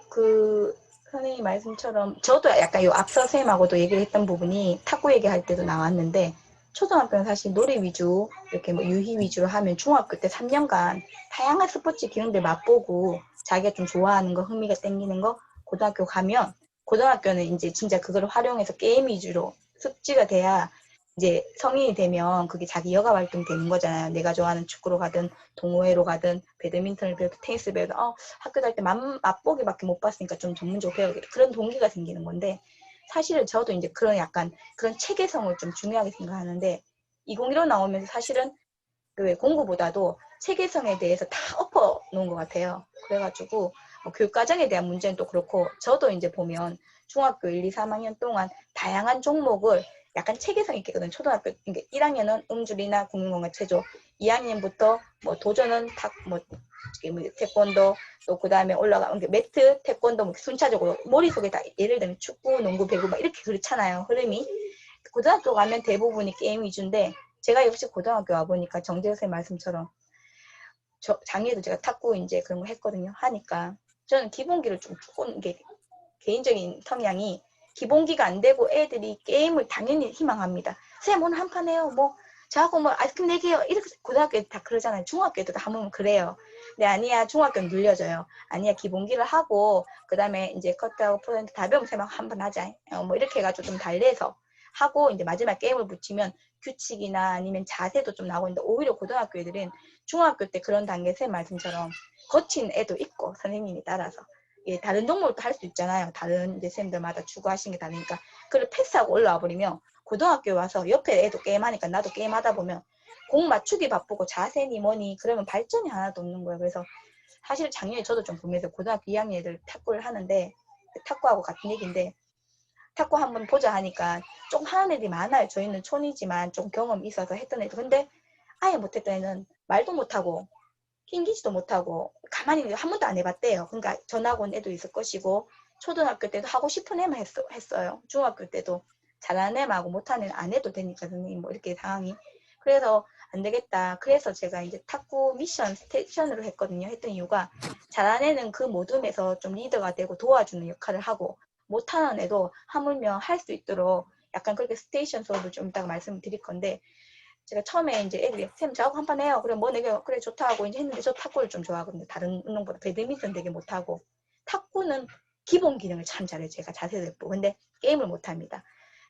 그 선생님 말씀처럼 저도 약간 요 앞서 선생님하고도 얘기를 했던 부분이 탁구 얘기할 때도 나왔는데 초등학교는 사실 노래 위주 이렇게 뭐 유희 위주로 하면 중학교 때 3년간 다양한 스포츠 기능들 맛보고 자기가 좀 좋아하는 거 흥미가 땡기는 거 고등학교 가면 고등학교는 이제 진짜 그걸 활용해서 게임 위주로 숙지가 돼야 이제 성인이 되면 그게 자기 여가 활동이 되는 거잖아요. 내가 좋아하는 축구로 가든 동호회로 가든 배드민턴을 배우든 테니스 배우든 학교 다닐 때 맛보기밖에 못 봤으니까 좀 전문적으로 배우겠다. 그런 동기가 생기는 건데 사실은 저도 이제 그런 약간 그런 체계성을 좀 중요하게 생각하는데 2015 나오면서 사실은 그 공부보다도 체계성에 대해서 다 엎어 놓은 것 같아요. 그래가지고 교육과정에 대한 문제는 또 그렇고 저도 이제 보면 중학교 1, 2, 3학년 동안 다양한 종목을 약간 체계성 있게 거든 초등학교 그러니까 1학년은 음줄이나 국민공학 체조 2학년부터 뭐 도전은 태권도 또 그다음에 올라가 매트 태권도 뭐 순차적으로 머릿속에 다 예를 들면 축구 농구 배구 막 이렇게 그렇잖아요 흐름이 고등학교 가면 대부분이 게임 위주인데 제가 역시 고등학교 와보니까 정재석 선생님 말씀처럼 작년에도 제가 탁구 이제 그런 거 했거든요 하니까 저는 기본기를 좀 조금 이게 개인적인 성향이 기본기가 안 되고 애들이 게임을 당연히 희망합니다. 선생님 오늘 한 판 해요. 뭐 저하고 뭐 아이스크림 내게요. 이렇게 고등학교 때 다 그러잖아요. 중학교 때도 하면 그래요. 근데 아니야 중학교는 눌려져요. 아니야 기본기를 하고 그 다음에 이제 커트하고 포인트 다 배우면 쌤하고 한 번 하자. 뭐 이렇게 해가지고 좀 달래서 하고 이제 마지막 게임을 붙이면 규칙이나 아니면 자세도 좀 나오고 있는데 오히려 고등학교 애들은 중학교 때 그런 단계 쌤 말씀처럼 거친 애도 있고 선생님이 따라서 예, 다른 종목도 할 수 있잖아요. 다른 이제 쌤들마다 추구하시는 게 다르니까. 그걸 패스하고 올라와 버리면 고등학교에 와서 옆에 애도 게임하니까 나도 게임하다 보면 공 맞추기 바쁘고 자세니 뭐니 그러면 발전이 하나도 없는 거예요. 그래서 사실 작년에 저도 좀 보면서 고등학교 2학년 애들 탁구를 하는데 탁구하고 같은 얘기인데 탁구 한번 보자 하니까 좀 하는 애들이 많아요. 저희는 촌이지만 좀 경험이 있어서 했던 애들. 근데 아예 못했던 애는 말도 못하고 낑기지도 못하고 가만히 한 번도 안 해봤대요. 그러니까 전학 온 애도 있을 것이고 초등학교 때도 하고 싶은 애만 했어요. 중학교 때도 잘하는 애하고 못하는 애는 안 해도 되니까 선생님 뭐 이렇게 상황이. 그래서 안 되겠다. 그래서 제가 이제 탁구 미션 스테이션으로 했거든요. 했던 이유가 잘하는 애는 그 모둠에서 좀 리더가 되고 도와주는 역할을 하고 못하는 애도 하물며 할 수 있도록 약간 그렇게 스테이션 수업을 좀 이따가 말씀을 드릴 건데 제가 처음에 이제 애들이 쌤 저하고 한 판 해요. 그래 뭐 내가 그래 좋다 하고 이제 했는데 저 탁구를 좀 좋아하거든요. 다른 운동보다 배드민턴 되게 못하고 탁구는 기본 기능을 참 잘해요. 제가 자세도 예쁘고 근데 게임을 못합니다.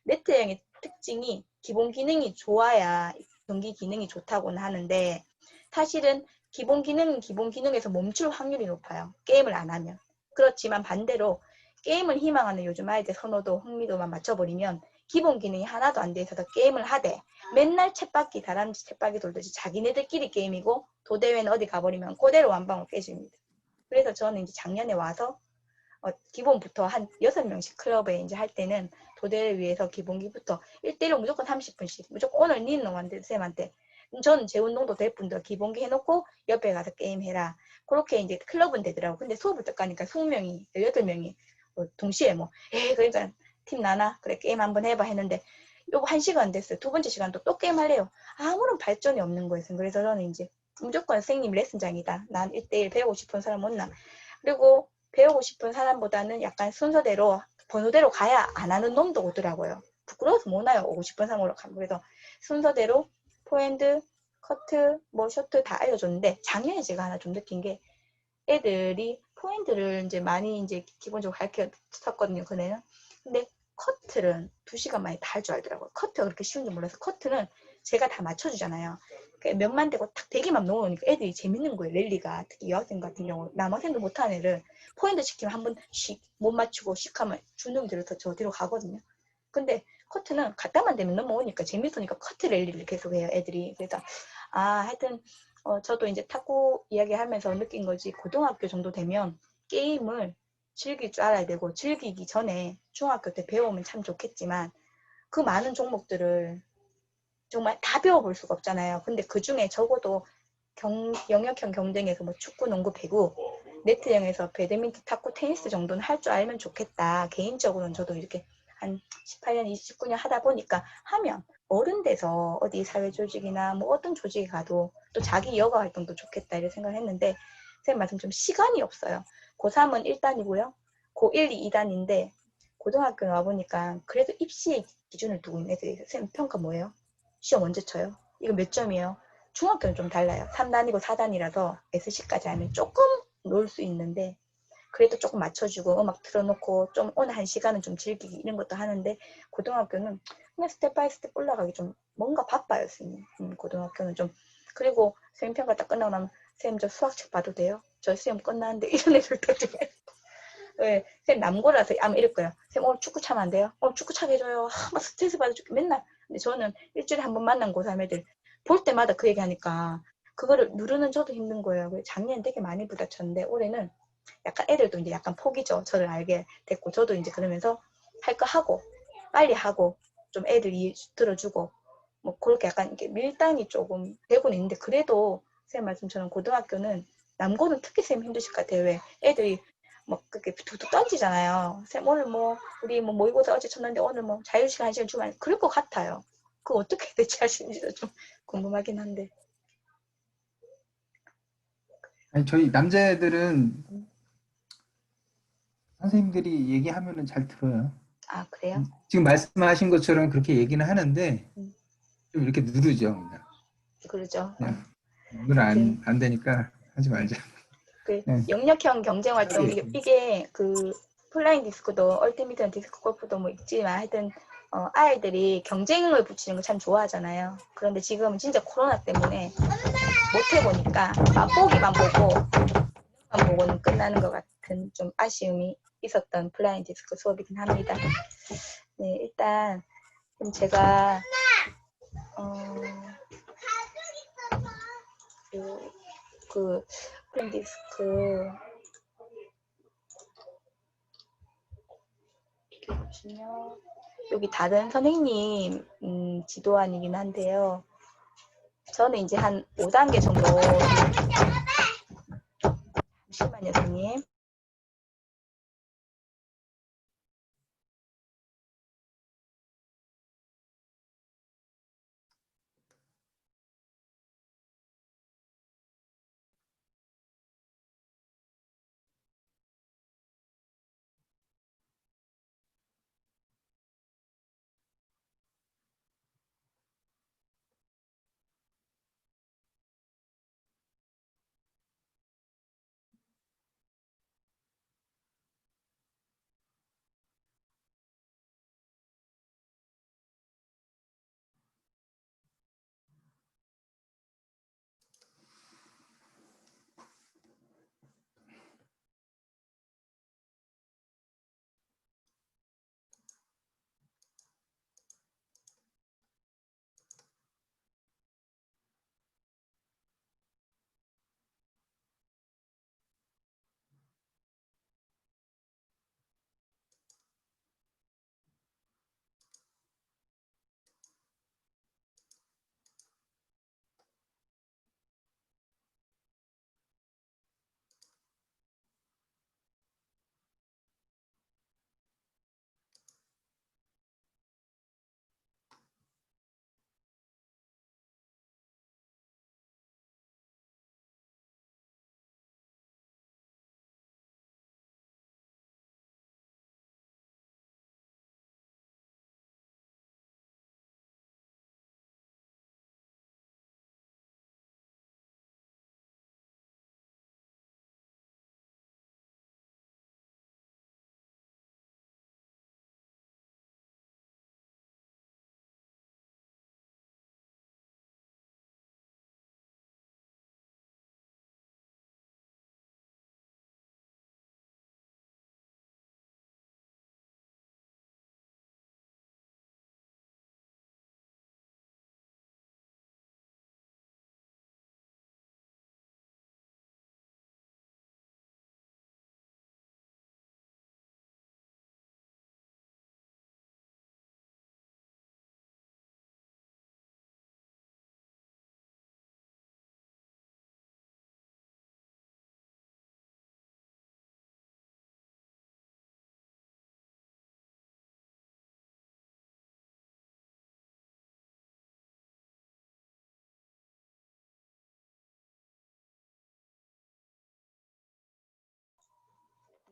네트형의 특징이 기본 기능이 좋아야 경기 기능이 좋다고는 하는데 사실은 기본 기능은 기본 기능에서 멈출 확률이 높아요. 게임을 안 하면. 그렇지만 반대로 게임을 희망하는 요즘 아이들 선호도 흥미도만 맞춰버리면 기본 기능이 하나도 안 돼 있어서 게임을 하되 맨날 쳇바퀴 다람쥐 쳇바퀴 돌듯이 자기네들끼리 게임이고 도대회는 어디 가버리면 그대로 완방울 깨집니다. 그래서 저는 이제 작년에 와서 기본부터 한 6명씩 클럽에 이제 할 때는 도대를 위해서 기본기부터 1대1로 무조건 30분씩 무조건 오늘 니는 놈한테 쌤한테 저는 제 운동도 될 뿐더러 기본기 해놓고 옆에 가서 게임해라. 그렇게 이제 클럽은 되더라고. 근데 수업을 딱 가니까 20명이 18명이 동시에 그러니까 팀 나나 그래 게임 한번 해봐 했는데 요거 1시간 됐어요. 두 번째 시간도 또 게임 할래요. 아무런 발전이 없는 거예요. 그래서 저는 이제 무조건 선생님 레슨장이다. 난 1대1 배우고 싶은 사람 없나. 그리고 배우고 싶은 사람보다는 약간 순서대로 번호대로 가야 안 하는 놈도 오더라고요. 부끄러워서 못 와요. 오고 싶은 사람으로 가면. 그래서 순서대로 포핸드, 커트, 뭐 셔트 다 알려줬는데 작년에 제가 하나 좀 느낀 게 애들이 포핸드를 이제 많이 이제 기본적으로 가르쳤거든요. 그네는. 근데 커트는 2시간 만에 다 할 줄 알더라고요. 커트가 그렇게 쉬운 줄 몰라서 커트는 제가 다 맞춰주잖아요. 몇만 대고 딱 대기만 놓으니까 애들이 재밌는 거예요. 랠리가. 특히 여학생 같은 경우 남학생도 못하는 애를 포인트 시키면 한번 씩 못 맞추고 씩 하면 주눅이 들어서 저 뒤로 가거든요. 근데 커트는 갖다만 대면 넘어오니까 재밌으니까 커트 랠리를 계속 해요. 애들이. 그래서 하여튼 저도 이제 탁구 이야기하면서 느낀 거지 고등학교 정도 되면 게임을 즐길 줄 알아야 되고 즐기기 전에 중학교 때 배우면 참 좋겠지만 그 많은 종목들을 정말 다 배워볼 수가 없잖아요. 근데 그 중에 적어도 영역형 경쟁에서 뭐 축구, 농구, 배구, 네트형에서 배드민턴, 탁구, 테니스 정도는 할 줄 알면 좋겠다. 개인적으로는 저도 이렇게 한 18년, 29년 하다 보니까 하면 어른 돼서 어디 사회조직이나 뭐 어떤 조직에 가도 또 자기 여가 활동도 좋겠다 이런 생각을 했는데 선생님 말씀 좀 시간이 없어요. 고3은 1단이고요. 고1, 2단인데 고등학교 와보니까 그래도 입시의 기준을 두고 있는 애들이 있어요. 선생님 평가 뭐예요? 시험 언제 쳐요? 이거 몇 점이에요? 중학교는 좀 달라요. 3단이고 4단이라서 SC까지 하면 조금 놀 수 있는데 그래도 조금 맞춰주고 음악 틀어놓고 좀 오늘 한 시간은 좀 즐기기 이런 것도 하는데 고등학교는 그냥 스텝 바이 스텝 올라가기 좀 뭔가 바빠요. 선생님. 고등학교는 좀 그리고 선생님 평가 딱 끝나고 나면 선생님 저 수학책 봐도 돼요? 저 시험 끝났는데 이런 애들도 중에 왜 선생님 남고라서 아마 이럴 거예요. 선생님 오늘 축구 차면 안 돼요? 오늘 축구 차게 해줘요. 막 스트레스 받아 죽게 맨날. 근데 저는 일주일에 한 번 만난 고3 애들 볼 때마다 그 얘기하니까 그거를 누르는 저도 힘든 거예요. 작년에 되게 많이 부딪혔는데 올해는 약간 애들도 이제 약간 포기죠. 저를 알게 됐고 저도 이제 그러면서 할 거 하고 빨리 하고 좀 애들 이해 들어주고 뭐 그렇게 약간 이렇게 밀당이 조금 되고는 있는데 그래도 선생님 말씀처럼 고등학교는 남고는 특히 선생님 힘드실 것 같아요. 왜 애들이 막 그렇게 툭툭 던지잖아요. 선생님 오늘 뭐 우리 뭐 모의고사 어제 쳤는데 오늘 뭐 자유시간 1시간 주면 그럴 것 같아요. 그거 어떻게 대처하시는지도 좀 궁금하긴 한데. 아니, 저희 남자애들은 선생님들이 얘기하면은 잘 들어요. 아 그래요? 지금 말씀하신 것처럼 그렇게 얘기는 하는데 음. 좀 이렇게 누르죠. 그냥, 그러죠. 그냥 오늘 하여튼 안 되니까 하지 말자. 그 네. 영역형 경쟁 활동 이게 그 플라잉 디스크도 얼티미트 디스크 골프도 뭐 있지만 하여튼 아이들이 경쟁을 붙이는 거 참 좋아하잖아요. 그런데 지금 진짜 코로나 때문에 못 해보니까 맛보기만 보고는 끝나는 것 같은 좀 아쉬움이 있었던 플라잉 디스크 수업이긴 합니다. 네, 일단 그럼 제가 그 플라잉 디스크 보시면 여기 다른 선생님 지도안이긴 한데요. 저는 이제 한 5단계 정도 잠시만요, 선생님.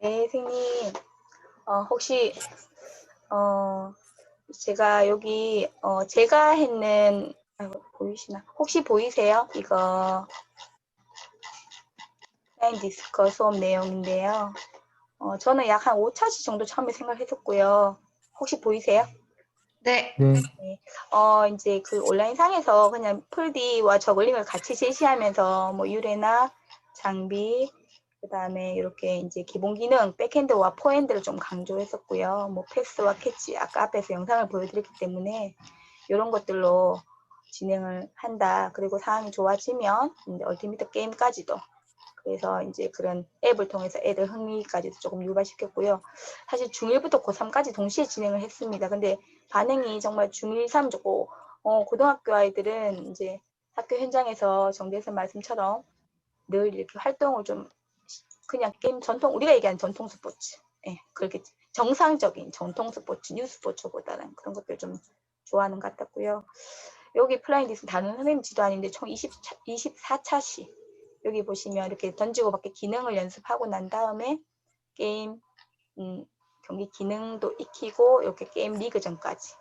네, 선생님. 혹시 제가 여기 제가 했는 아이고, 보이시나? 혹시 보이세요? 이거 플라잉 디스커 수업 내용인데요. 저는 약 한 5차시 정도 처음에 생각했었고요. 혹시 보이세요? 네. 네. 네. 이제 그 온라인상에서 그냥 풀디와 저글링을 같이 제시하면서 뭐 유래나 장비, 그 다음에 이렇게 이제 기본 기능, 백핸드와 포핸드를 좀 강조했었고요. 뭐 패스와 캐치, 아까 앞에서 영상을 보여드렸기 때문에 이런 것들로 진행을 한다. 그리고 상황이 좋아지면 이제 얼티미트 게임까지도. 그래서 이제 그런 앱을 통해서 애들 흥미까지도 조금 유발시켰고요. 사실 중1부터 고3까지 동시에 진행을 했습니다. 근데 반응이 정말 중1, 3 좋고, 고등학교 아이들은 이제 학교 현장에서 정대선 말씀처럼 늘 이렇게 활동을 좀 그냥 게임 전통, 우리가 얘기하는 전통 스포츠. 예, 그렇게 정상적인 전통 스포츠, 뉴 스포츠보다는 그런 것들 좀 좋아하는 것 같았고요. 여기 플라잉 디스 다른 선생님 지도하는데 총 24차시. 여기 보시면 이렇게 던지고 받기 기능을 연습하고 난 다음에 게임 경기 기능도 익히고 이렇게 게임 리그전까지.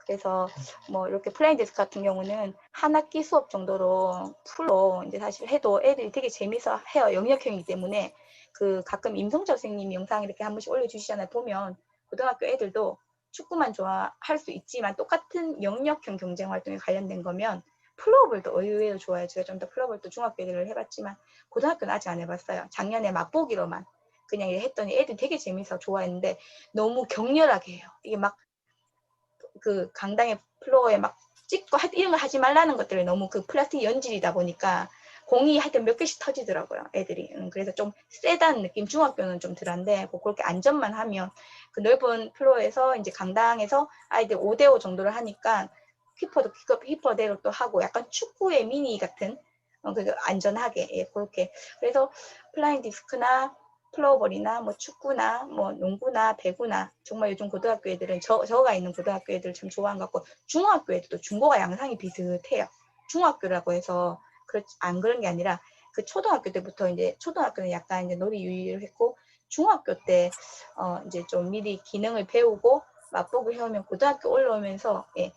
그래서 뭐 이렇게 플라잉 디스크 같은 경우는 한 학기 수업 정도로 풀로 이제 사실 해도 애들이 되게 재밌어 해요. 영역형이기 때문에 그 가끔 임성철 선생님이 영상 이렇게 한 번씩 올려주시잖아요. 보면 고등학교 애들도 축구만 좋아할 수 있지만 똑같은 영역형 경쟁 활동에 관련된 거면 플로어볼도 의외로 좋아해요. 제가 좀 더 플로어볼도 중학교 애들을 해봤지만 고등학교는 아직 안 해봤어요. 작년에 맛보기로만 그냥 했더니 애들 되게 재밌어 좋아했는데 너무 격렬하게 해요. 이게 막 그 강당의 플로어에 막 찍고 이런 거 하지 말라는 것들을 너무 그 플라스틱 연질이다 보니까 공이 하여튼 몇 개씩 터지더라고요, 애들이. 그래서 좀 세다는 느낌, 중학교는 좀 덜한데, 그렇게 안전만 하면 그 넓은 플로어에서 이제 강당에서 아이들 5대5 정도를 하니까 휘퍼대로 또 하고 약간 축구의 미니 같은 안전하게, 예, 그렇게. 그래서 플라잉 디스크나 플로어볼이나 뭐 축구나 뭐 농구나 배구나 정말 요즘 고등학교 애들은 저가 있는 고등학교 애들 참 좋아하는 것 같고 중학교 애들도 중고가 양상이 비슷해요. 중학교라고 해서 안 그런 게 아니라 그 초등학교 때부터 이제 초등학교는 약간 이제 놀이 유의를 했고 중학교 때 이제 좀 미리 기능을 배우고 맛보고 해오면 고등학교 올라오면서 예,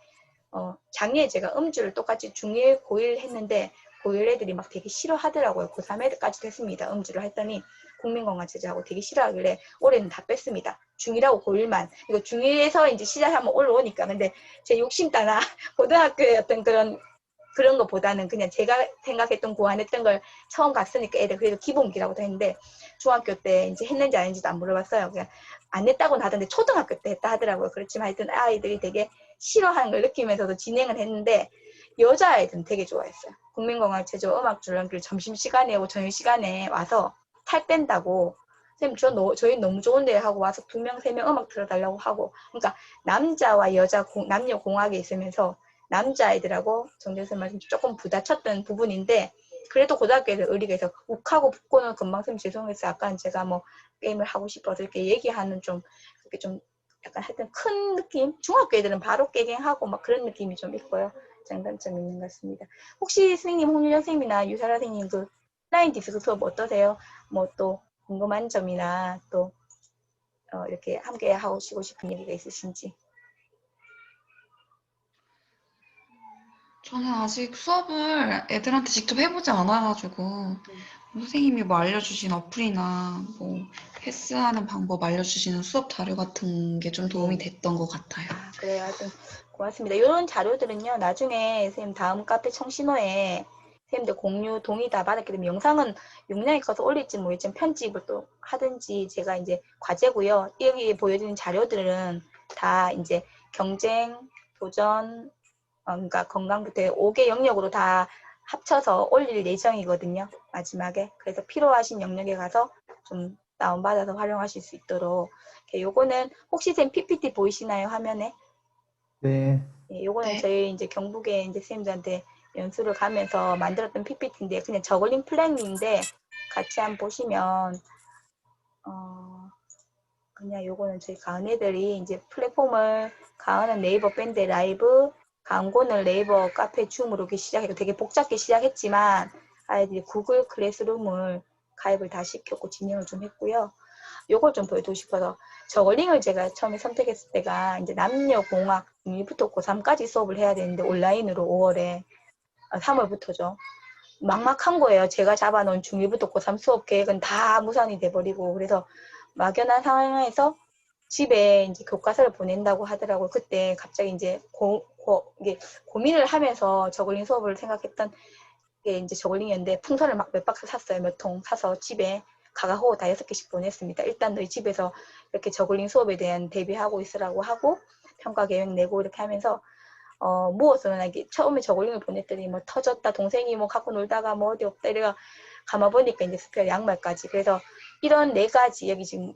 작년에 제가 음주를 똑같이 중1, 고1 했는데 고1 애들이 막 되게 싫어하더라고요. 고3 애들까지도 했습니다. 음주를 했더니 국민건강체제하고 되게 싫어하길래 올해는 다 뺐습니다. 중1하고 고1만. 이거 중1에서 이제 시작하면 올라오니까. 근데 제 욕심 따라 고등학교의 어떤 그런 것보다는 그냥 제가 생각했던 고안했던 걸 처음 갔으니까 애들 그래도 기본기라고도 했는데 중학교 때 이제 했는지 안 했는지도 안 물어봤어요. 그냥 안 했다고는 하던데 초등학교 때 했다 하더라고요. 그렇지만 하여튼 아이들이 되게 싫어하는 걸 느끼면서도 진행을 했는데 여자아이들은 되게 좋아했어요. 국민건강체조 음악 줄넘기를 점심시간에 오고 저녁시간에 와서 살 뺀다고 선생님 저희 너무 좋은데 하고 와서 2명, 3명 음악 들어달라고 하고 그러니까 남자와 여자 남녀 공학에 있으면서 남자아이들하고 정재선 말씀 조금 부딪혔던 부분인데 그래도 고등학교 애들 의리가 있어 욱하고 붙고는 금방 선생님 죄송해서 약간 제가 뭐 게임을 하고 싶어서 이렇게 얘기하는 좀 그렇게 좀 약간 하여튼 큰 느낌 중학교 애들은 바로 깨갱하고 막 그런 느낌이 좀 있고요. 장단점이 있는 것 같습니다. 혹시 선생님 홍윤영 선생님이나 유사라 선생님 그 플라잉 디스크 수업 어떠세요? 뭐 또 궁금한 점이나 또 이렇게 함께 하시고 싶은 얘기가 있으신지. 저는 아직 수업을 애들한테 직접 해보지 않아가지고 선생님이 뭐 알려주신 어플이나 뭐 패스하는 방법 알려주시는 수업 자료 같은 게 좀 도움이 됐던 것 같아요. 아, 그래요. 하여튼 고맙습니다. 이런 자료들은요. 나중에 선생님 다음 카페 청신호에 선생님들 공유 동의 다 받았기 때문에 영상은 용량이 커서 올릴지 모르겠지만 편집을 또 하든지 제가 이제 과제고요. 여기 보여드린 자료들은 다 이제 경쟁, 도전, 그러니까 건강부터 5개 영역으로 다 합쳐서 올릴 예정이거든요. 마지막에. 그래서 필요하신 영역에 가서 좀 다운받아서 활용하실 수 있도록. 요거는 혹시 쌤 PPT 보이시나요? 화면에? 네. 예, 요거는 네. 저희 이제 경북에 이제 선생님들한테 연수를 가면서 만들었던 PPT인데 그냥 저글링 플랜인데 같이 한번 보시면 그냥 요거는 저희 가은 애들이 이제 플랫폼을 가은은 네이버 밴드 라이브 강고는 네이버 카페 줌으로 이렇게 시작했고 되게 복잡게 시작했지만 아이들이 구글 클래스룸을 가입을 다 시켰고 진행을 좀 했고요. 요걸 좀 보여주고 싶어서 저글링을 제가 처음에 선택했을 때가 이제 남녀공학 1부터 고3까지 수업을 해야 되는데 온라인으로 5월에 3월부터죠. 막막한 거예요. 제가 잡아놓은 중1부터 고3 수업 계획은 다 무산이 돼버리고 그래서 막연한 상황에서 집에 이제 교과서를 보낸다고 하더라고요. 그때 갑자기 이제 이게 고민을 하면서 저글링 수업을 생각했던 게 이제 저글링이었는데 풍선을 막 몇 박스 샀어요. 몇 통 사서 집에 가가호 다 6개씩 보냈습니다. 일단 너희 집에서 이렇게 저글링 수업에 대한 대비하고 있으라고 하고 평가 계획 내고 이렇게 하면서 모아서는 이게 처음에 저글링을 보냈더니 뭐 터졌다 동생이 뭐 갖고 놀다가 뭐 어디 없다 이래가 감아보니까 이제 스페어 양말까지 그래서 이런 4가지 여기 지금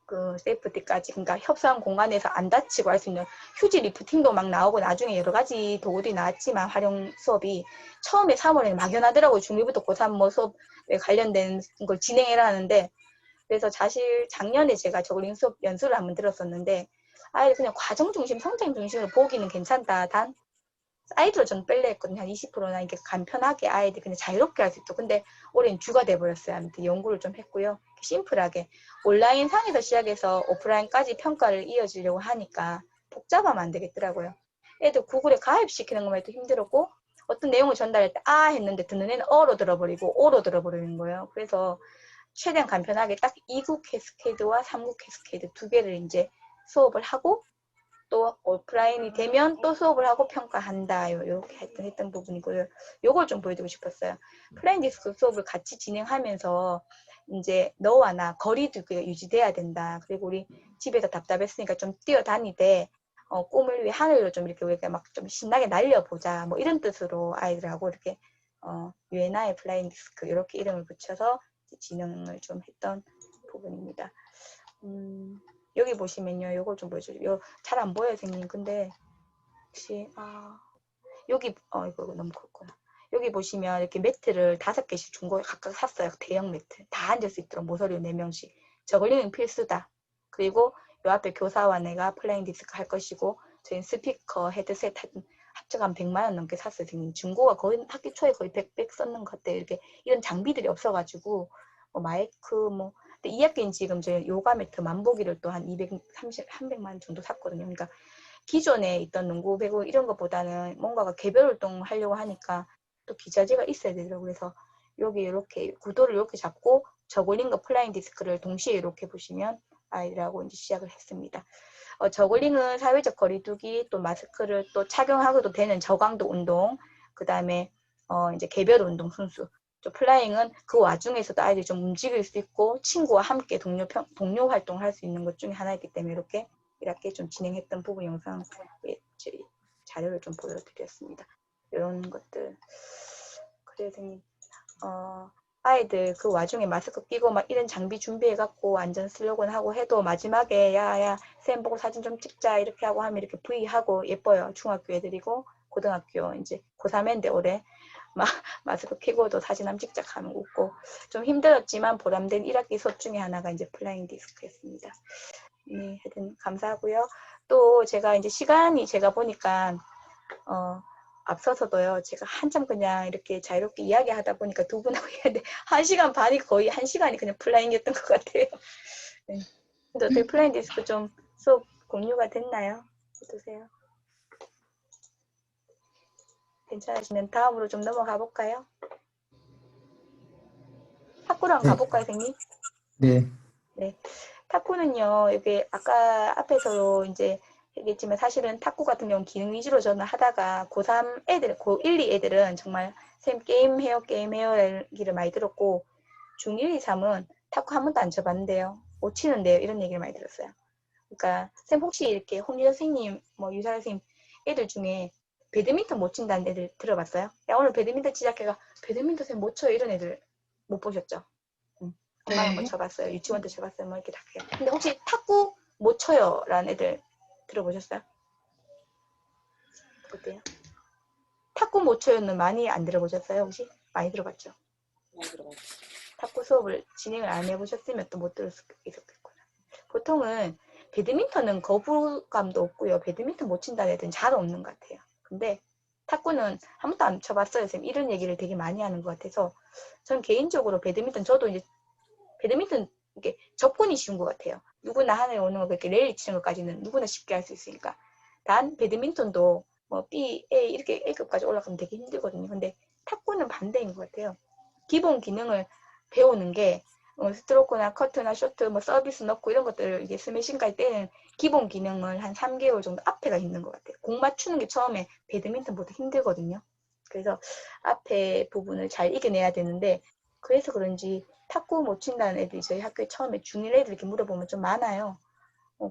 그 세이프티까지 그러니까 협소한 공간에서 안 다치고 할 수 있는 휴지 리프팅도 막 나오고 나중에 여러 가지 도구들이 나왔지만 활용 수업이 처음에 3월에는 막연하더라고요. 중1부터 고3 뭐 수업에 관련된 걸 진행해라 하는데 그래서 사실 작년에 제가 저글링 수업 연수를 한번 들었었는데 아예 그냥 과정 중심, 성장 중심으로 보기는 괜찮다. 단 사이드로 전 뺄래 했거든요. 한 20%나 이렇게 간편하게 아이들이 그냥 자유롭게 할 수 있도록. 근데 올해는 주가 돼버렸어요. 아무튼 연구를 좀 했고요. 심플하게 온라인 상에서 시작해서 오프라인까지 평가를 이어지려고 하니까 복잡하면 안 되겠더라고요. 애들 구글에 가입시키는 것만 해도 힘들었고 어떤 내용을 전달할 때 아 했는데 듣는 애는 어로 들어버리고 오로 들어버리는 거예요. 그래서 최대한 간편하게 딱 2국 캐스케이드와 3국 캐스케이드 2개를 이제 수업을 하고 또 오프라인이 되면 또 수업을 하고 평가한다. 이렇게 했던 부분이고요. 요걸 좀 보여드리고 싶었어요. 플레잉 디스크 수업을 같이 진행하면서 이제 너와 나 거리두기가 유지돼야 된다. 그리고 우리 집에서 답답했으니까 좀 뛰어다니되 꿈을 위해 하늘로 좀 이렇게 우리가 막 좀 신나게 날려보자. 뭐 이런 뜻으로 아이들하고 이렇게 유에나의 플라잉 디스크 이렇게 이름을 붙여서 진행을 좀 했던 부분입니다. 여기 보시면요, 요걸 좀 보여줘요. 잘 안 보여요, 선생님. 근데 혹시 여기 이거 너무 컸구나. 여기 보시면 이렇게 매트를 5개씩 중고에 각각 샀어요. 대형 매트. 다 앉을 수 있도록 모서리 4명씩. 저글링은 필수다. 그리고 요 앞에 교사와 내가 플레잉 디스크 할 것이고 저희는 스피커, 헤드셋 합쳐가 한 100만 원 넘게 샀어요. 선생님. 중고가 거의 학기 초에 거의 100 썼는 것 같아요. 이렇게 이런 장비들이 없어가지고 뭐 마이크 뭐 근데 2학기는 지금 저희 요가 매트 만보기를 또 한 300만 원 정도 샀거든요. 그러니까 기존에 있던 농구 배구 이런 것보다는 뭔가가 개별 활동 하려고 하니까 또 기자재가 있어야 되더라고요. 그래서 여기 이렇게 구도를 이렇게 잡고 저글링과 플라잉 디스크를 동시에 이렇게 보시면 아이들하고 이제 시작을 했습니다. 저글링은 사회적 거리두기 또 마스크를 또 착용하고도 되는 저강도 운동 그 다음에 이제 개별 운동 순수 플라잉은 그 와중에서도 아이들이 좀 움직일 수 있고 친구와 함께 동료 활동을 할 수 있는 것 중에 하나이기 때문에 이렇게 좀 진행했던 부분 영상 자료를 좀 보여드렸습니다. 이런 것들 그래요 선생님 아이들 그 와중에 마스크 끼고 막 이런 장비 준비해갖고 안전 슬로건 하고 해도 마지막에 야야 쌤 보고 사진 좀 찍자 이렇게 하고 하면 이렇게 V하고 예뻐요. 중학교 애들이고 고등학교 이제 고3인데 올해 마스크 끼고도 사진 한번 찍자 하면 웃고 좀 힘들었지만 보람된 1학기 수업 중에 하나가 이제 플라잉 디스크였습니다. 네, 하여튼 감사하고요. 또 제가 이제 시간이 제가 보니까 앞서서도요. 제가 한참 그냥 이렇게 자유롭게 이야기하다 보니까 두 분하고 얘기하는데 1시간 반이 거의 1시간이 그냥 플라잉이었던 것 같아요. 네. 근데 어떻게 플라잉 디스크 좀 수업 공유가 됐나요? 어떠세요? 괜찮으시면 다음으로 좀 넘어가 볼까요? 탁구랑 네. 가볼까요, 선생님? 네. 네. 탁구는요, 이게 아까 앞에서 이제 얘기했지만 사실은 탁구 같은 경우는 기능 위주로 저는 하다가 고3 애들, 고1, 2 애들은 정말 쌤 게임해요 얘기를 많이 들었고 중1, 2, 3은 탁구 한 번도 안 쳐봤는데요. 못 치는데요. 이런 얘기를 많이 들었어요. 그러니까 쌤 혹시 이렇게 홍유 선생님, 뭐 유사 선생님 애들 중에 배드민턴 못 친다는 애들 들어봤어요? 야 오늘 배드민턴 시작해가 배드민턴 쌤 못 쳐요 이런 애들 못 보셨죠? 엄마는 뭐 쳐봤어요. 유치원 때 쳐봤어요. 뭐 이렇게 다 해요. 근데 혹시 탁구 못 쳐요 라는 애들 들어보셨어요? 어때요? 탁구 못 쳐요는 많이 안 들어보셨어요? 혹시? 많이 들어봤죠? 많이 들어봤죠. 탁구 수업을 진행을 안 해보셨으면 또 못 들을 수 있었겠구나. 보통은 배드민턴은 거부감도 없고요. 배드민턴 못 친다는 애들은 잘 없는 것 같아요. 근데 탁구는 한 번도 안 쳐봤어요. 쌤 이런 얘기를 되게 많이 하는 것 같아서 전 개인적으로 배드민턴 저도 이제 배드민턴 이게 접근이 쉬운 것 같아요. 누구나 하늘에 오는 거 그렇게 랠리 치는 것까지는 누구나 쉽게 할 수 있으니까. 단 배드민턴도 뭐 B, A 이렇게 A급까지 올라가면 되게 힘들거든요. 근데 탁구는 반대인 것 같아요. 기본 기능을 배우는 게 스트로크나 커트나 쇼트, 뭐 서비스 넣고 이런 것들을 이게 스매싱까지 때는 기본 기능을 한 3개월 정도 앞에가 있는 것 같아요. 공 맞추는 게 처음에 배드민턴보다 힘들거든요. 그래서 앞에 부분을 잘 이겨내야 되는데 그래서 그런지 탁구 못 친다는 애들이 저희 학교에 처음에 중1 애들 이렇게 물어보면 좀 많아요.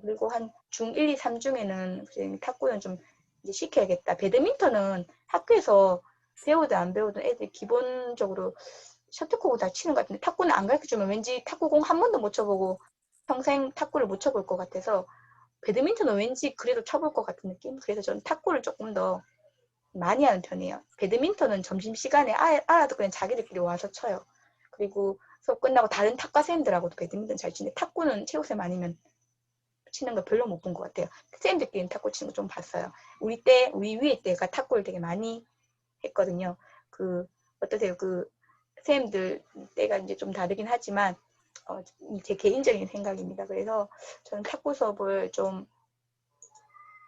그리고 한 중1, 2, 3중에는 탁구는 좀 이제 시켜야겠다. 배드민턴은 학교에서 배우든 안 배우든 애들이 기본적으로 셔틀콕을 다 치는 것 같은데 탁구는 안 가르쳐주면 왠지 탁구공 한 번도 못 쳐보고 평생 탁구를 못 쳐볼 것 같아서 배드민턴은 왠지 그래도 쳐볼 것 같은 느낌? 그래서 저는 탁구를 조금 더 많이 하는 편이에요. 배드민턴은 점심시간에 알아도 그냥 자기들끼리 와서 쳐요. 그리고 수업 끝나고 다른 탁과 쌤들하고도 배드민턴 잘 치는데 탁구는 체육쌤 아니면 치는 거 별로 못 본 것 같아요. 쌤들끼리는 탁구 치는 거 좀 봤어요. 우리 위에 때가 탁구를 되게 많이 했거든요. 어떠세요? 쌤들 때가 이제 좀 다르긴 하지만 제 개인적인 생각입니다. 그래서 저는 탁구 수업을 좀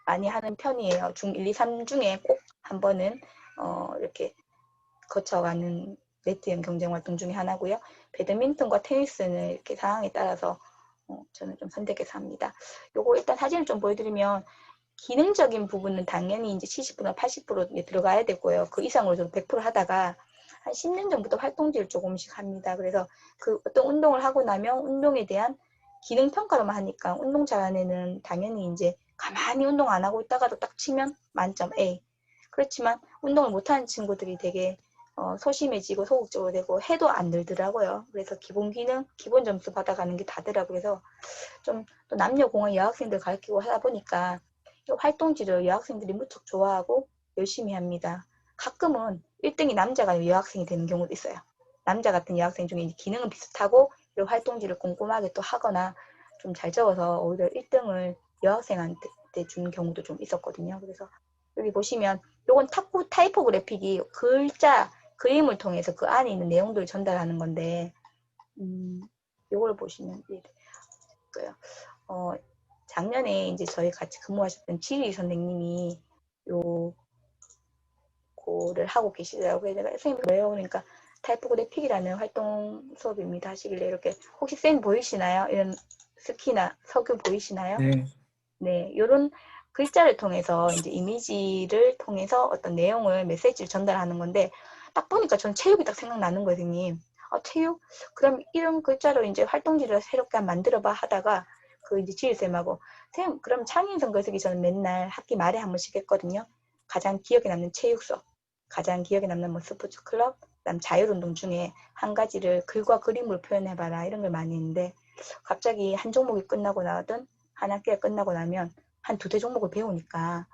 많이 하는 편이에요. 중1, 2, 3중에 꼭 한 번은 이렇게 거쳐가는 네트형 경쟁 활동 중에 하나고요. 배드민턴과 테니스는 이렇게 상황에 따라서 저는 좀 선택해서 합니다. 요거 일단 사진을 좀 보여드리면 기능적인 부분은 당연히 이제 70%나 80% 들어가야 되고요. 그 이상으로 좀 100% 하다가 한 10년 전부터 활동지를 조금씩 합니다. 그래서 어떤 운동을 하고 나면 운동에 대한 기능 평가로만 하니까 운동 잘하는 애는 당연히 이제 가만히 운동 안 하고 있다가도 딱 치면 만점 A. 그렇지만 운동을 못하는 친구들이 되게 소심해지고 소극적으로 되고 해도 안 늘더라고요. 그래서 기본 기능, 기본 점수 받아가는 게 다더라고요. 그래서 좀 또 남녀 공학 여학생들 가르치고 하다 보니까 활동지를 여학생들이 무척 좋아하고 열심히 합니다. 가끔은 1등이 남자가 여학생이 되는 경우도 있어요. 남자 같은 여학생 중에 기능은 비슷하고 활동지를 꼼꼼하게 또 하거나 좀 잘 적어서 오히려 1등을 여학생한테 주는 경우도 좀 있었거든요. 그래서 여기 보시면 요건 탁구 타이포그래픽이 글자, 그림을 통해서 그 안에 있는 내용들을 전달하는 건데 요걸 보시면 돼요. 작년에 이제 저희 같이 근무하셨던 지리 선생님이 요거를 하고 계시더라고요. 내가 선생님 왜요? 그러니까 타이포그래픽이라는 활동 수업입니다 하시길래 이렇게 혹시 쌤 보이시나요? 이런 스키나 석유 보이시나요? 네. 네, 이런 글자를 통해서 이제 이미지를 통해서 어떤 내용을 메시지를 전달하는 건데 딱 보니까 저는 체육이 딱 생각나는 거예요, 선생님. 체육? 그럼 이런 글자로 이제 활동지를 새롭게 만들어봐 하다가 이제 지일쌤하고 선생님 그럼 창의인성 글쓰기 저는 맨날 학기 말에 한 번씩 했거든요. 가장 기억에 남는 체육 수업, 가장 기억에 남는 뭐 스포츠 클럽, 그다음 자율운동 중에 한 가지를 글과 그림으로 표현해봐라 이런 걸 많이 했는데 갑자기 한 종목이 끝나고 나든 한 학기가 끝나고 나면 한 두세 종목을 배우니까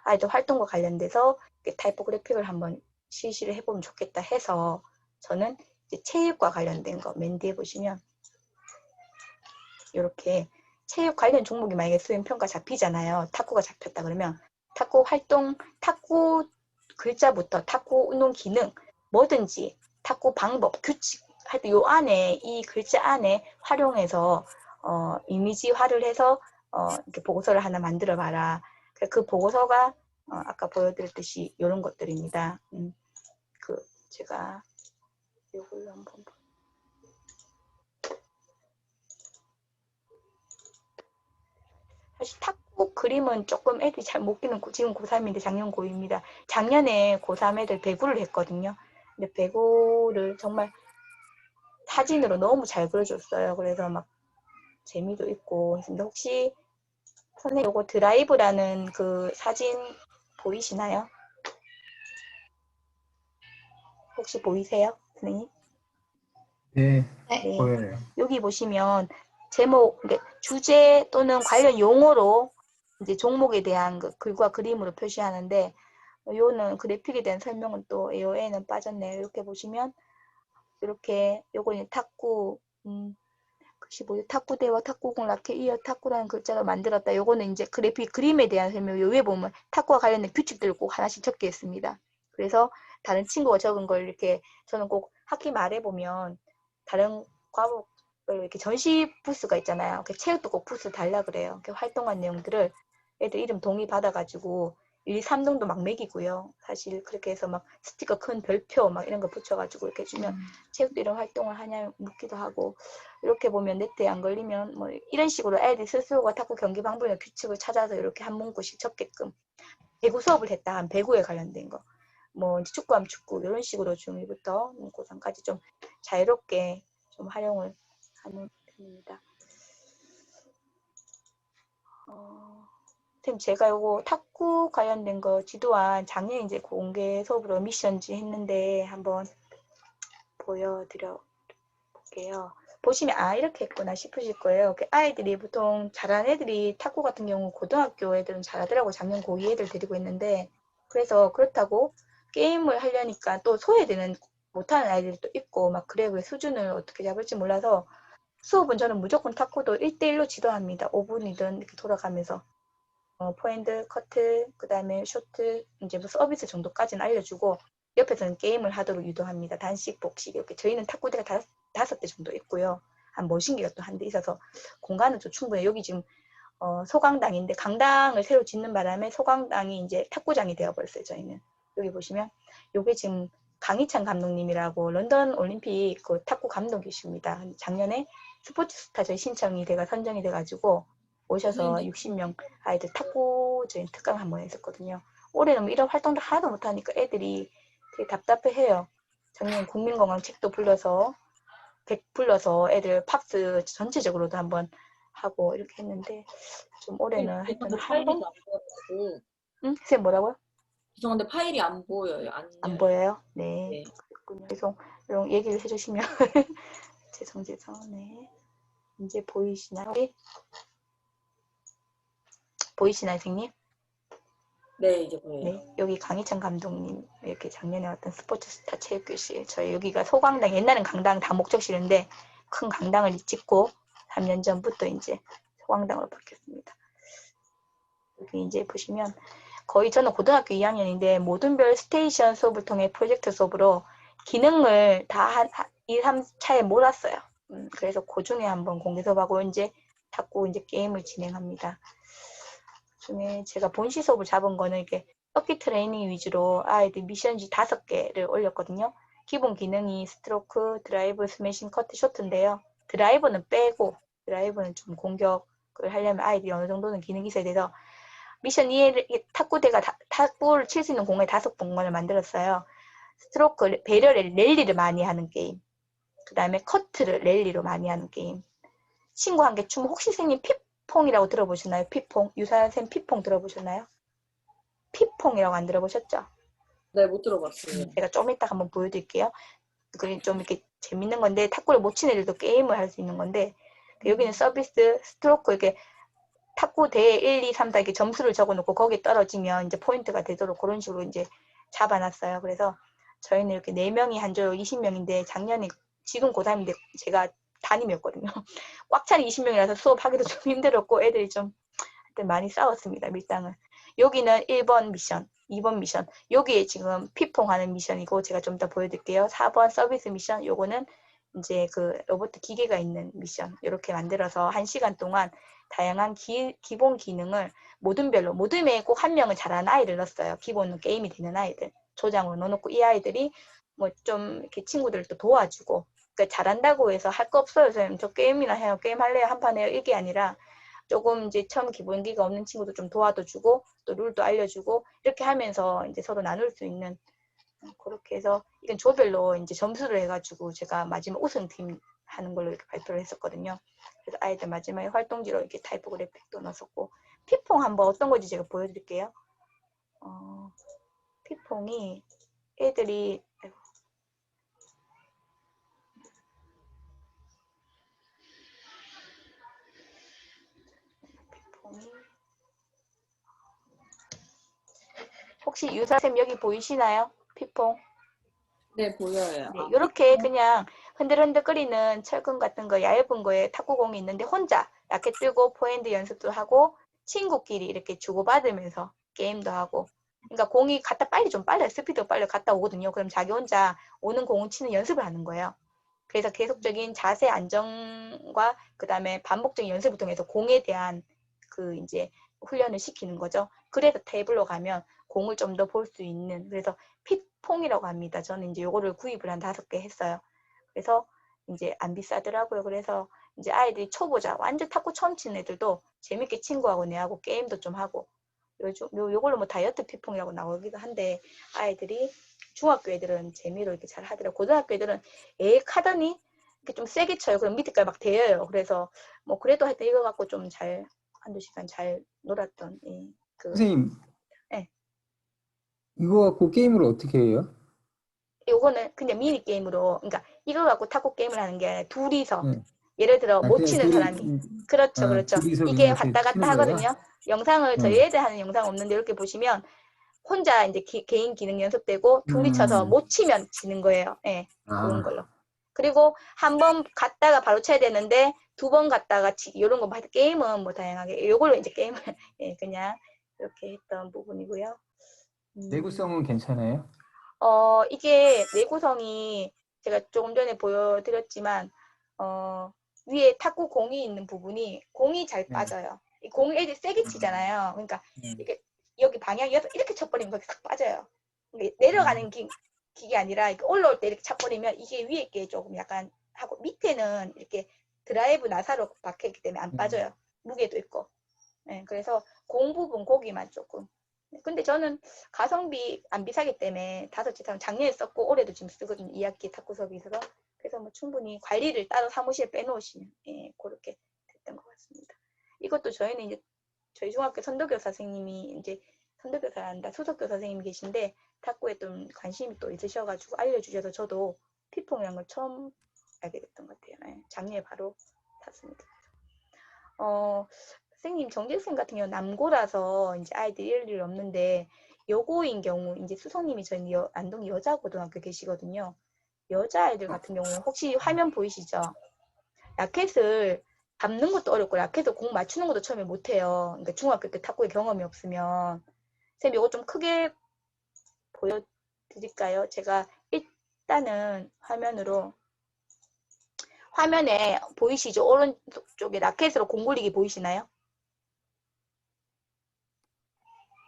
아이들 활동과 관련돼서 타이포그래픽을 한번 실시를 해보면 좋겠다 해서 저는 이제 체육과 관련된 거 맨 뒤에 보시면 이렇게 체육 관련 종목이 만약에 수행평가 잡히잖아요. 탁구가 잡혔다 그러면 탁구 활동, 탁구 글자부터 탁구 운동 기능 뭐든지 탁구 방법, 규칙 하여튼 요 안에 이 글자 안에 활용해서 이미지화를 해서 이렇게 보고서를 하나 만들어 봐라. 그 보고서가 아까 보여드렸듯이 이런 것들입니다. 제가 요걸로 한번 사실 탁구 그림은 조금 애들이 잘 못 끼는 지금 고3인데 작년 고2입니다. 작년에 고3 애들 배구를 했거든요. 근데 배구를 정말 사진으로 너무 잘 그려줬어요. 그래서 막 재미도 있고 했습니다. 혹시 선생님 요거 드라이브라는 그 사진 보이시나요? 혹시 보이세요? 선생님? 네. 네. 보여요. 여기 보시면 제목, 주제 또는 관련 용어로 이제 종목에 대한 그 글과 그림으로 표시하는데 요는 그래픽에 대한 설명은 또 AOA는 빠졌네요. 이렇게 보시면 이렇게 요거는 탁구 글씨 뭐죠? 탁구대와 탁구공 라켓 이어 탁구라는 글자로 만들었다. 요거는 이제 그래픽 그림에 대한 설명. 요 위에 보면 탁구와 관련된 규칙들을 꼭 하나씩 적게 있습니다. 그래서 다른 친구가 적은 걸 이렇게 저는 꼭 학기 말에 보면 다른 과목 이렇게 전시 부스가 있잖아요. 그 체육도 꼭 부스 달라 그래요. 그 활동한 내용들을 애들 이름 동의 받아가지고 1, 2, 3등도 막 매기고요. 사실 그렇게 해서 막 스티커 큰 별표 막 이런 거 붙여가지고 이렇게 주면 체육도 이런 활동을 하냐 묻기도 하고 이렇게 보면 네트에 안 걸리면 뭐 이런 식으로 애들이 스스로가 탁구 경기 방법이나 규칙을 찾아서 이렇게 한 문구씩 적게끔 배구 수업을 했다 한 배구에 관련된 거 뭐 축구하면 축구 이런 식으로 중1부터 고3까지 좀 자유롭게 좀 활용을 하는 편입니다. 선생님 제가 요거 탁구 관련된 거 지도안 작년에 이제 공개 수업으로 미션지 했는데 한번 보여드려 볼게요. 보시면 아 이렇게 했구나 싶으실 거예요. 아이들이 보통 잘하는 애들이 탁구 같은 경우 고등학교 애들은 잘하더라고. 작년 고2 애들 데리고 있는데 그래서 그렇다고 게임을 하려니까 또 소외되는 못하는 아이들도 있고 막 그래 왜 수준을 어떻게 잡을지 몰라서 수업은 저는 무조건 탁구도 1대1로 지도합니다. 5분이든 이렇게 돌아가면서 포핸드, 커트, 그 다음에 쇼트, 이제 뭐 서비스 정도까지는 알려주고 옆에서는 게임을 하도록 유도합니다. 단식, 복식 이렇게 저희는 탁구대가 5대 정도 있고요. 한 머신기가 또 한 대 있어서 공간은 좀 충분해요. 여기 지금 소강당인데 강당을 새로 짓는 바람에 소강당이 이제 탁구장이 되어버렸어요. 저희는 여기 보시면 요게 지금 강희찬 감독님이라고 런던 올림픽 그 탁구 감독이십니다. 작년에 스포츠스타 저희 신청이 돼가 선정이 돼가지고 오셔서 60명 아이들 탁구 저희 특강 한번 했었거든요. 올해는 뭐 이런 활동도 하나도 못하니까 애들이 되게 답답해해요. 작년 국민건강 책도 불러서 애들 팝스 전체적으로도 한번 하고 이렇게 했는데 좀 올해는 하여튼 한 번? 응? 선생님 뭐라고요? 죄송한데 파일이 안 보여요. 안 보여요? 네. 네. 그렇군요. 그래서 이런 얘기를 해주시면 죄송. 네. 이제 보이시나요? 보이시나요, 선생님? 네, 이제 보여요. 네. 여기 강희찬 감독님 이렇게 작년에 왔던 스포츠스타 체육교실 저희 여기가 소강당 옛날엔 강당 다목적실인데 큰 강당을 짓고 3년 전부터 이제 소강당으로 바뀌었습니다. 여기 이제 보시면 거의 저는 고등학교 2학년인데 모든 별 스테이션 수업을 통해 프로젝트 수업으로 기능을 다 한 2, 3차에 몰았어요. 그래서 그 중에 한번 공개 수업하고 이제 탁구 이제 게임을 진행합니다. 중에 제가 본시 수업을 잡은 거는 이렇게 서킷 트레이닝 위주로 아이들 미션지 5개를 올렸거든요. 기본 기능이 스트로크, 드라이브, 스매싱, 커트, 쇼트인데요. 드라이브는 빼고 드라이브는 좀 공격을 하려면 아이들이 어느 정도는 기능이 있어야 돼서 미션 2에 탁구대가 탁구를 칠 수 있는 공에 5공간을 만들었어요. 스트로크, 배려를 랠리를 많이 하는 게임. 그 다음에 커트를 랠리로 많이 하는 게임. 친구 한 개 춤 혹시 선생님 피퐁이라고 들어보셨나요? 피퐁. 유사쌤 피퐁 들어보셨나요? 피퐁이라고 안 들어보셨죠? 네, 못 들어봤어요. 제가 좀 이따 한번 보여드릴게요. 그게 좀 이렇게 재밌는 건데 탁구를 못 치는 애들도 게임을 할 수 있는 건데 여기는 서비스, 스트로크 이렇게 탁구 대회 1, 2, 3 다 이렇게 점수를 적어놓고 거기에 떨어지면 이제 포인트가 되도록 그런 식으로 이제 잡아놨어요. 그래서 저희는 이렇게 4명이 한 조 20명인데 작년에 지금 고3인데 제가 담임이었거든요. 꽉 찬 20명이라서 수업하기도 좀 힘들었고 애들이 좀 하여튼 많이 싸웠습니다. 밀당을. 여기는 1번 미션, 2번 미션. 여기에 지금 피퐁 하는 미션이고 제가 좀 더 보여드릴게요. 4번 서비스 미션. 요거는 이제 그 로봇 기계가 있는 미션. 이렇게 만들어서 1시간 동안 다양한 기본 기능을 모둠별로 모둠에 꼭 한 명은 잘하는 아이를 넣었어요. 기본 게임이 되는 아이들. 조장으로 넣어놓고 이 아이들이 뭐 좀 이렇게 친구들을 또 도와주고 그러니까 잘한다고 해서 할 거 없어요. 선생님 저 게임이나 해요. 게임 할래요. 한 판 해요. 이게 아니라 조금 이제 처음 기본기가 없는 친구도 좀 도와도 주고 또 룰도 알려주고 이렇게 하면서 이제 서로 나눌 수 있는 그렇게 해서 이건 조별로 이제 점수를 해가지고 제가 마지막 우승팀 하는 걸로 이렇게 발표를 했었거든요. 그래서 아이들 마지막에 활동지로 이렇게 타이포그래픽도 넣었었고 피퐁 한번 어떤 건지 제가 보여드릴게요. 피퐁이 애들이 혹시 유사쌤 여기 보이시나요? 피퐁. 네, 보여요. 네, 이렇게 그냥 흔들흔들거리는 철근 같은 거 얇은 거에 탁구공이 있는데 혼자 라켓 들고 포핸드 연습도 하고 친구끼리 이렇게 주고받으면서 게임도 하고 그러니까 공이 갔다 빨리 좀 빨라요. 스피드가 빨리 갔다 오거든요. 그럼 자기 혼자 오는 공을 치는 연습을 하는 거예요. 그래서 계속적인 자세 안정과 그다음에 반복적인 연습을 통해서 공에 대한 그 이제 훈련을 시키는 거죠. 그래서 테이블로 가면 공을 좀 더 볼 수 있는, 그래서 핏퐁이라고 합니다. 저는 이제 요거를 구입을 한 5개 했어요. 그래서 이제 안 비싸더라고요. 그래서 이제 아이들이 초보자, 완전 탁구 처음 치는 애들도 재밌게 친구하고 내하고 게임도 좀 하고, 요걸로 뭐 다이어트 핏퐁이라고 나오기도 한데, 아이들이 중학교 애들은 재미로 이렇게 잘 하더라고요. 고등학교 애들은 하더니 이렇게 좀 세게 쳐요. 그럼 밑에까지 막 대여요. 그래서 뭐 그래도 하여튼 이거 갖고 좀 잘 한두 시간 잘 놀았던 선생님, 네. 이거 갖고 게임을 어떻게 해요? 요거는 그냥 미니 게임으로, 그러니까 이거 갖고 탁구 게임을 하는 게 아니라 둘이서, 네. 예를 들어 못 그냥 치는 사람이, 그렇죠, 그렇죠. 둘이서 이게 그냥 이렇게 왔다 갔다 치는 거예요? 하거든요. 영상을 저희 어. 애들 하는 영상 없는데 이렇게 보시면 혼자 이제 개인 기능 연습되고, 둘이 쳐서 못 치면 지는 거예요. 예, 그런 걸로. 그리고 한 번 갔다가 바로 쳐야 되는데 2번 갔다가 이런 거 게임은 뭐 다양하게 요걸로 이제 게임을 예, 그냥 이렇게 했던 부분이고요. 내구성은 괜찮아요? 이게 내구성이 제가 조금 전에 보여드렸지만 위에 탁구 공이 있는 부분이 공이 잘 네. 빠져요. 이 공이 애들이 세게 치잖아요. 그러니까 이게 여기 방향이어서 이렇게 쳐버리면 거기 싹 빠져요. 내려가는 기계 아니라 이렇게 올라올 때 이렇게 쳐버리면 이게 위에 게 조금 약간 하고, 밑에는 이렇게 드라이브 나사로 박혀있기 때문에 안 빠져요. 무게도 있고. 네, 그래서 공 부분 고기만 조금. 근데 저는 가성비 안 비싸기 때문에 5치 타면 작년에 썼고 올해도 지금 쓰거든요. 2학기 탁구 수업이 있어서. 그래서 뭐 충분히 관리를 따로 사무실에 빼놓으시면 예, 그렇게 됐던 것 같습니다. 이것도 저희는 이제 저희 중학교 선도교사 선생님이 이제 선도교사란다 수석교사 선생님이 계신데 탁구에 좀 관심이 또 있으셔가지고 알려주셔서 저도 피퐁이란 걸 처음 알게 됐던 것 같아요. 예, 작년에 바로 탔습니다. 선생님, 정재생 같은 경우 남고라서 이제 아이들이 이럴 일 없는데, 여고인 경우 이제 수성님이 저희 안동 여자고등학교 계시거든요. 여자아이들 같은 경우는 혹시 화면 보이시죠? 라켓을 잡는 것도 어렵고 라켓을 공 맞추는 것도 처음에 못해요. 그러니까 중학교 때 탁구의 경험이 없으면. 선생님, 이거 좀 크게 보여드릴까요? 제가 일단은 화면에 보이시죠? 오른쪽에 라켓으로 공 굴리기 보이시나요?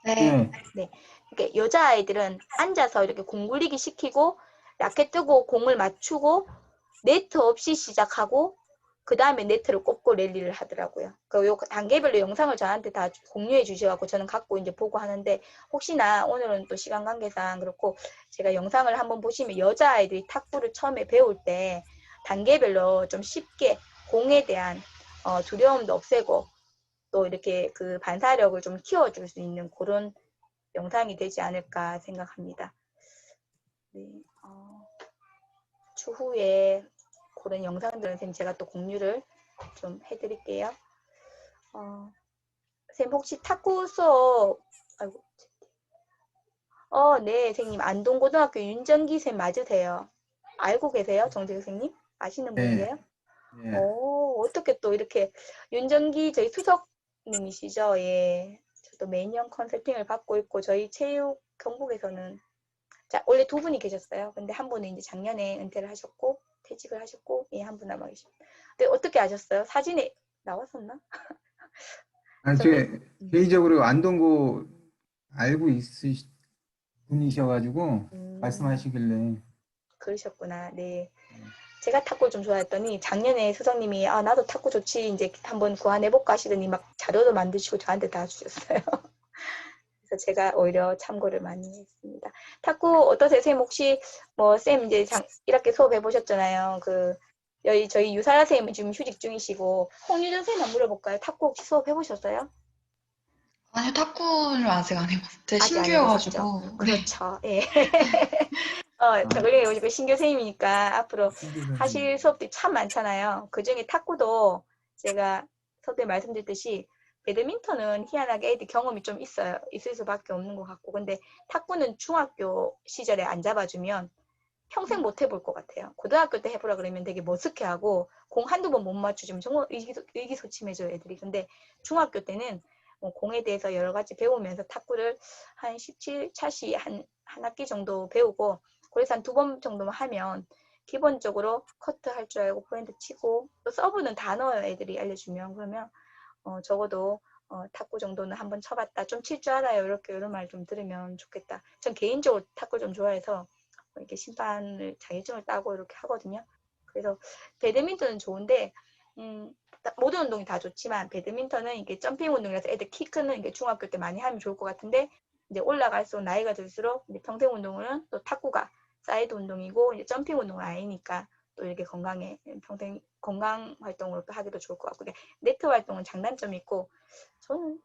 네. 네. 이렇게 여자아이들은 앉아서 이렇게 공 굴리기 시키고 라켓 뜨고 공을 맞추고 네트 없이 시작하고 그 다음에 네트를 꽂고 랠리를 하더라고요. 요 단계별로 영상을 저한테 다 공유해 주셔갖고 저는 갖고 이제 보고 하는데, 혹시나 오늘은 또 시간 관계상 그렇고 제가 영상을 한번 보시면 여자아이들이 탁구를 처음에 배울 때 단계별로 좀 쉽게 공에 대한 두려움도 없애고 또 이렇게 그 반사력을 좀 키워줄 수 있는 그런 영상이 되지 않을까 생각합니다. 네, 추후에 그런 영상들은 선생님 제가 또 공유를 좀 해드릴게요. 선생님 혹시 탁구 수업, 네, 선생님 안동고등학교 윤정기 쌤 맞으세요? 알고 계세요, 정재 선생님? 아시는 분이세요? 네. 어떻게 또 이렇게 윤정기 저희 수석님이시죠? 예. 저도 매년 컨설팅을 받고 있고 저희 체육 경북에서는 원래 2분이 계셨어요. 근데 한 분은 이제 작년에 은퇴를 하셨고 퇴직을 하셨고 예, 한 분 남아 계십니다. 근데 어떻게 아셨어요? 사진에 나왔었나? 제 개인적으로 안동고 알고 있으신 분이셔가지고 말씀하시길래. 그러셨구나. 네. 제가 탁구를 좀 좋아했더니 작년에 수석님이 나도 탁구 좋지 이제 한번 구안해볼까 하시더니 막 자료도 만드시고 저한테 다 주셨어요. 그래서 제가 오히려 참고를 많이 했습니다. 탁구 어떠세요? 쌤 혹시 뭐 쌤 이제 1학기 수업 해보셨잖아요. 저희 유사라 선생님은 지금 휴직 중이시고 홍유전 쌤 한번 물어볼까요? 탁구 혹시 수업 해보셨어요? 아니요, 탁구를 아직 안 해봤어요. 제가 아직 안 신규여가지고. 해보셨죠? 네. 그렇죠. 예. 저걸링에 오시고 신규 선생님이니까 앞으로 하실 수업들이 참 많잖아요. 그 중에 탁구도 제가 서두에 말씀드렸듯이 배드민턴은 희한하게 애들 경험이 좀 있을 수밖에 없는 것 같고, 근데 탁구는 중학교 시절에 안 잡아주면 평생 못 해볼 것 같아요. 고등학교 때 해보라 그러면 되게 머쓱해하고 공 한두 번 못 맞추면 정말 의기소침해져요, 애들이. 근데 중학교 때는 뭐 공에 대해서 여러 가지 배우면서 탁구를 한 17차시 한 학기 정도 배우고, 그래서 한 2번 정도만 하면 기본적으로 커트 할 줄 알고 포인트 치고 또 서브는 다 넣어요. 애들이 알려주면. 그러면 적어도 탁구 정도는 한번 쳐봤다. 좀 칠 줄 알아요. 이런 말 좀 들으면 좋겠다. 전 개인적으로 탁구 좀 좋아해서 이렇게 심판을 자격증을 따고 이렇게 하거든요. 그래서 배드민턴은 좋은데 모든 운동이 다 좋지만 배드민턴은 이게 점핑 운동이라서 애들 키 크는 이게 중학교 때 많이 하면 좋을 것 같은데 이제 올라갈수록 나이가 들수록 이제 평생 운동은 또 탁구가 사이드 운동이고 이제 점핑 운동은 아니니까 또 이렇게 평생 건강 활동으로 또 하기도 좋을 것 같고 네트 활동은 장단점이 있고 저는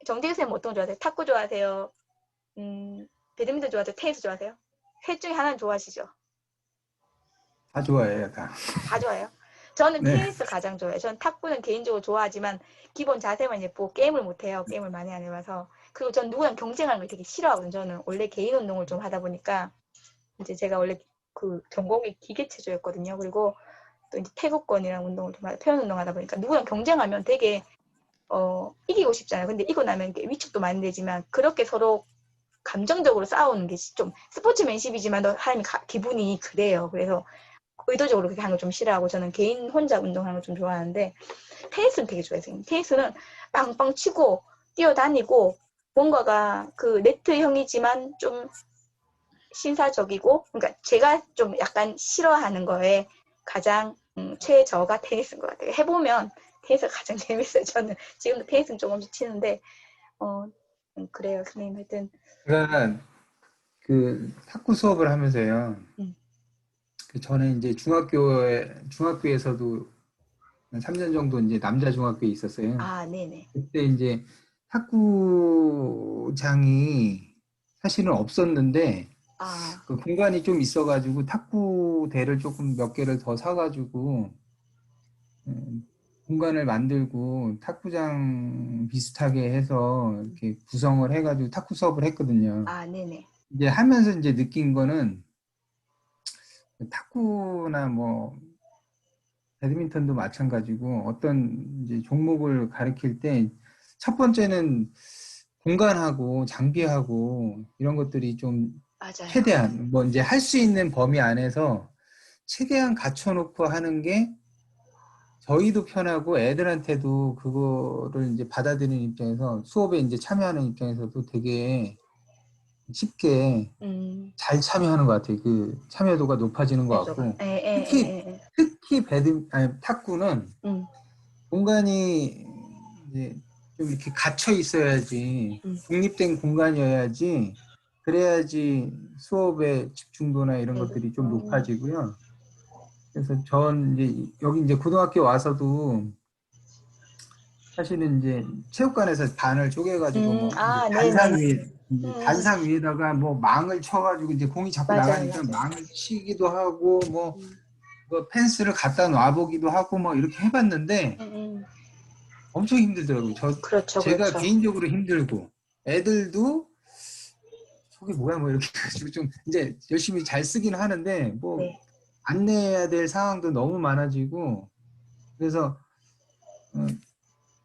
정재규 쌤 어떤 거 좋아하세요? 탁구 좋아하세요? 배드민턴 좋아하세요? 테니스 좋아하세요? 셋 중에 하나는 좋아하시죠? 다 좋아해요, 다. 다 좋아해요? 저는 네. 테니스 가장 좋아해요. 저는 탁구는 개인적으로 좋아하지만 기본 자세만 예쁘고 게임을 못해요. 게임을 많이 안 해봐서. 그리고 전 누구랑 경쟁하는 걸 되게 싫어하거든요. 저는 원래 개인 운동을 좀 하다 보니까 이제 제가 원래 그 전공이 기계체조였거든요. 그리고 또 이제 태극권이랑 운동을 좀 표현 운동 하다 보니까 누구랑 경쟁하면 되게 이기고 싶잖아요. 근데 이기고 나면 이게 위축도 많이 되지만 그렇게 서로 감정적으로 싸우는 게 좀 스포츠맨십이지만 사람이 기분이 그래요. 그래서 의도적으로 그렇게 하는 걸 좀 싫어하고 저는 개인 혼자 운동하는 걸 좀 좋아하는데 테니스는 되게 좋아해요. 테니스는 빵빵 치고 뛰어다니고 뭔가가 그 네트형이지만 좀 신사적이고 그러니까 제가 좀 약간 싫어하는 거에 가장 최저가 테니스인 것 같아요. 해보면 테니스가 가장 재밌어요. 저는 지금도 테니스는 조금씩 치는데 그래요. 선생님 하여튼 제가 그 탁구 수업을 하면서요. 저는 이제 중학교에서도 3년 정도 이제 남자 중학교에 있었어요. 아, 네네. 그때 이제 탁구장이 사실은 없었는데 그 공간이 좀 있어가지고 탁구대를 조금 몇 개를 더 사가지고 공간을 만들고 탁구장 비슷하게 해서 이렇게 구성을 해가지고 탁구 수업을 했거든요. 아, 네네. 이제 하면서 이제 느낀 거는 탁구나 뭐 배드민턴도 마찬가지고 어떤 이제 종목을 가르칠 때 첫 번째는 공간하고 장비하고 이런 것들이 좀 맞아요. 최대한 뭐 이제 할 수 있는 범위 안에서 최대한 갖춰놓고 하는 게 저희도 편하고 애들한테도 그거를 이제 받아들이는 입장에서 수업에 이제 참여하는 입장에서도 되게 쉽게 잘 참여하는 것 같아요. 그 참여도가 높아지는 것 같고 특히 탁구는 공간이 이제 좀 이렇게 갇혀 있어야지 독립된 공간이어야지 그래야지 수업의 집중도나 이런 것들이 좀 높아지고요. 그래서 전 이제 여기 이제 고등학교 와서도 사실은 이제 체육관에서 반을 쪼개가지고 뭐 단상 위에다가 뭐 망을 쳐가지고 이제 공이 자꾸 나가니까 망을 치기도 하고 뭐 펜스를 갖다 놔보기도 하고 뭐 이렇게 해봤는데 엄청 힘들더라고요. 제가 개인적으로 힘들고 애들도 저게 뭐야 뭐 이렇게 해가지고 좀 이제 열심히 잘 쓰긴 하는데 뭐 안내해야 될 상황도 너무 많아지고 그래서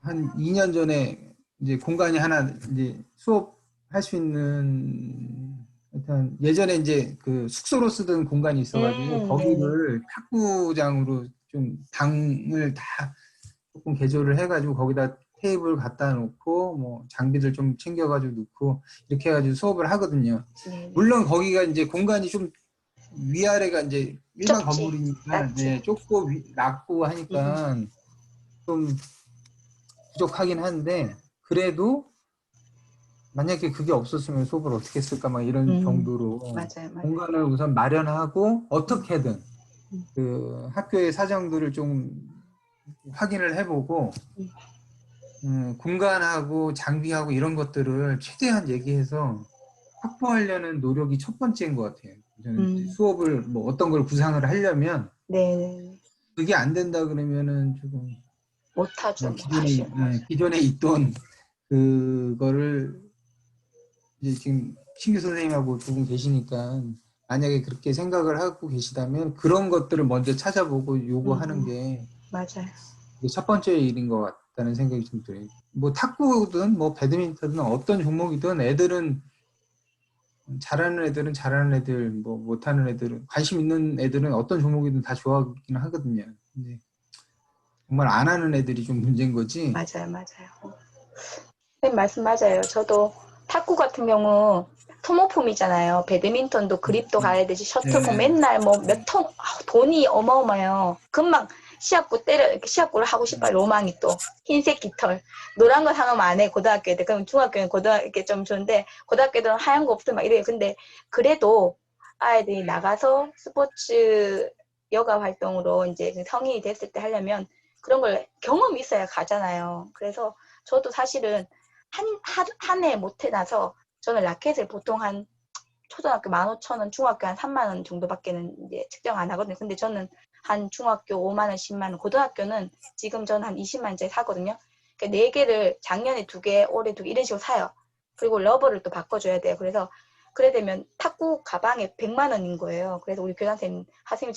한 2년 전에 이제 공간이 하나 이제 수업할 수 있는 일단 예전에 이제 그 숙소로 쓰던 공간이 있어가지고 거기를 탁구장으로 좀 방을 다 조금 개조를 해가지고 거기다 테이블 갖다 놓고 뭐 장비들 좀 챙겨가지고 놓고 이렇게 해가지고 수업을 하거든요. 물론 거기가 이제 공간이 좀 위아래가 이제 일반 건물이니까 좁고 낮고 하니까 좀 부족하긴 한데 그래도 만약에 그게 없었으면 수업을 어떻게 했을까 막 이런 정도로 공간을 우선 마련하고 어떻게든 그 학교의 사정들을 좀 확인을 해보고 공간하고 장비하고 이런 것들을 최대한 얘기해서 확보하려는 노력이 첫 번째인 것 같아요. 저는 수업을 뭐 어떤 걸 구상을 하려면 그게 안 된다 그러면은 조금 못하죠. 기존에 있던 그거를 이제 지금 신규 선생님하고 두 분 계시니까 만약에 그렇게 생각을 하고 계시다면 그런 것들을 먼저 찾아보고 요구하는 게 첫 번째 일인 것 같다는 생각이 좀 들어요. 뭐 탁구든 뭐 배드민턴든 어떤 종목이든 애들은 잘하는 애들은 잘하는 애들, 뭐 못하는 애들은 관심 있는 애들은 어떤 종목이든 다 좋아하긴 하거든요. 근데 정말 안 하는 애들이 좀 문제인 거지. 맞아요, 맞아요. 네, 말씀 맞아요. 저도 탁구 같은 경우 소모품이잖아요. 배드민턴도 그립도 가야 되지, 셔틀콕 네. 맨날 뭐 몇 통, 돈이 어마어마해요. 금방 시합구 시합구를 하고 싶어요. 로망이 또. 흰색 깃털. 노란 거 사놓으면 안 해, 고등학교 때. 그럼 중학교는 고등학교 좀 좋은데, 고등학교 때는 하얀 거 없으면 막 이래요. 근데 그래도 아이들이 나가서 스포츠 여가 활동으로 이제 성인이 됐을 때 하려면 그런 걸 경험이 있어야 가잖아요. 그래서 저도 사실은 한 해 못 해놔서 저는 라켓을 보통 한 초등학교 15,000원, 중학교 한 3만 원 정도밖에는 이제 측정 안 하거든요. 근데 저는 한 중학교 5만 원, 10만 원, 고등학교는 지금 저는 한 20만 원짜리 사거든요. 그러니까 4개를 작년에 2개, 올해 2개 이런 식으로 사요. 그리고 러버를 또 바꿔줘야 돼요. 그래서 그래 되면 탁구 가방에 100만 원인 거예요. 그래서 우리 교장선생님, 선생님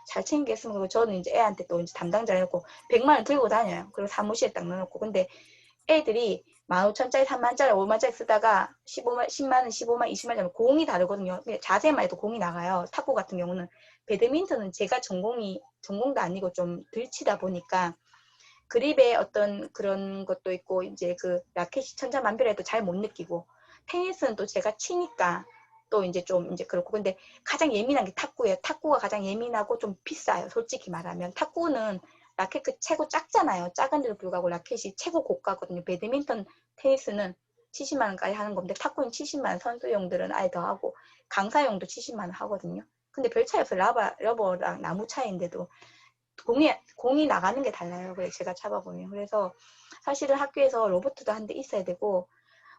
잘 챙겼으면 저는 이제 애한테 또 이제 담당자 해놓고 100만 원 들고 다녀요. 그리고 사무실에 딱 넣어놓고. 근데 애들이 15,000짜리, 3만짜리, 5만짜리 쓰다가 15만, 10만원, 15만, 20만원 공이 다르거든요. 자세만 해도 공이 나가요. 탁구 같은 경우는. 배드민턴은 제가 전공도 아니고 좀 덜 치다 보니까 그립의 어떤 그런 것도 있고, 이제 그 라켓이 천차만별해도 잘 못 느끼고, 테니스는 또 제가 치니까 또 이제 좀 이제 그렇고, 근데 가장 예민한 게 탁구예요. 탁구가 가장 예민하고 좀 비싸요. 솔직히 말하면. 탁구는 라켓 그 최고 작잖아요. 작은데도 불구하고 라켓이 최고 고가거든요. 배드민턴, 테니스는 70만 원까지 하는 건데 탁구는 70만 원, 선수용들은 아예 더 하고 강사용도 70만 원 하거든요. 근데 별 차이 없어요. 러버랑 나무 차이인데도 공이 나가는 게 달라요. 그래서 제가 잡아보면. 그래서 사실은 학교에서 로봇도 한 대 있어야 되고,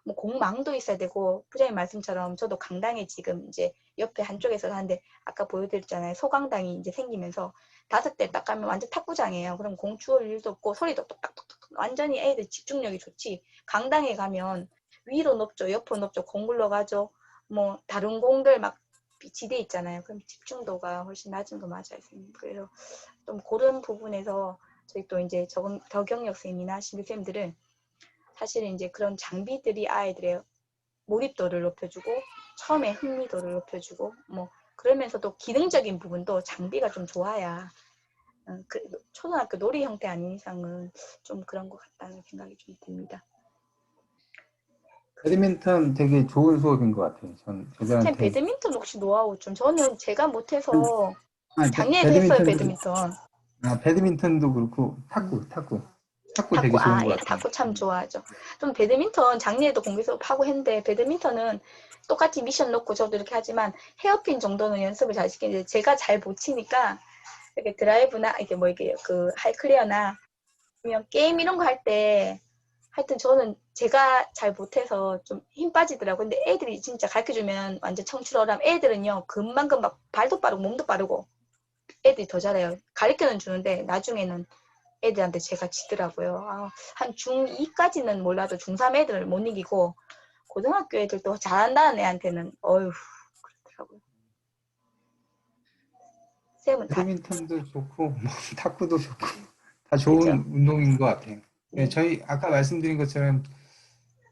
뭐 공망도 있어야 되고, 부장님 말씀처럼 저도 강당에 지금 이제 옆에 한쪽에서 하는데 아까 보여드렸잖아요. 소강당이 이제 생기면서 5대 딱 가면 완전 탁구장이에요. 그럼 공 주울 일도 없고 소리도 똑딱똑딱 완전히 애들 집중력이 좋지. 강당에 가면 위로 높죠, 옆으로 높죠, 공 굴러가죠. 뭐 다른 공들 막 지대 있잖아요. 그럼 집중도가 훨씬 낮은 거 맞아요, 선생님. 그래서 좀 그런 부분에서 저희 또 이제 저경력 쌤이나 신규쌤들은 사실은 이제 그런 장비들이 아이들의 몰입도를 높여주고 처음에 흥미도를 높여주고 뭐 그러면서도 기능적인 부분도 장비가 좀 좋아야 초등학교 놀이 형태 아닌 이상은 좀 그런 것 같다는 생각이 좀 듭니다. 배드민턴 되게 좋은 수업인 것 같아요. 전 쌤 애들한테. 배드민턴 혹시 노하우 좀 저는 제가 못해서 작년에도 했어요 배드민턴. 배드민턴도 그렇고 탁구 되게 좋은 것 같아요. 탁구 참 좋아하죠. 좀 배드민턴 작년에도 공개 수업하고 했는데 배드민턴은 똑같이 미션 놓고 저도 이렇게 하지만 헤어핀 정도는 연습을 잘 시키는데 제가 잘 못 치니까 이렇게 드라이브나 이게 뭐 이게 그 하이클리어나 아니면 게임 이런 거 할 때 하여튼 저는 제가 잘 못해서 좀 힘 빠지더라고요. 근데 애들이 진짜 가르쳐주면 완전 청출어람. 애들은요 금방 발도 빠르고 몸도 빠르고 애들이 더 잘해요. 가르쳐는 주는데 나중에는 애들한테 제가 지더라고요. 한 중2까지는 몰라도 중3 애들을 못 이기고 고등학교 애들도 잘한다는 애한테는 어휴 그렇더라고요. 쌤은 다 배드민턴도 좋고 뭐, 탁구도 좋고 다 좋은 그죠? 운동인 것 같아요. 네. 저희 아까 말씀드린 것처럼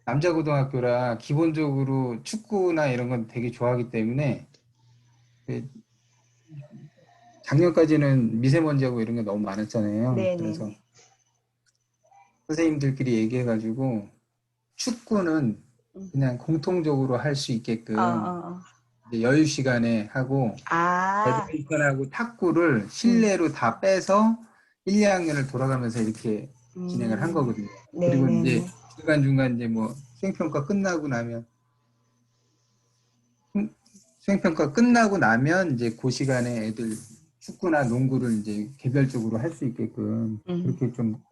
남자 고등학교라 기본적으로 축구나 이런 건 되게 좋아하기 때문에 작년까지는 미세먼지하고 이런 게 너무 많았잖아요. 네네네. 그래서 선생님들끼리 얘기해가지고 축구는 그냥 공통적으로 할 수 있게끔 이제 여유 시간에 하고 배드민턴하고 탁구를 실내로 다 빼서 1, 2학년을 돌아가면서 이렇게 진행을 한 거거든요. 그리고 이제 중간중간 이제 뭐 수행평가 끝나고 나면 이제 그 시간에 애들 축구나 농구를 이제 개별적으로 할 수 있게끔 그렇게 좀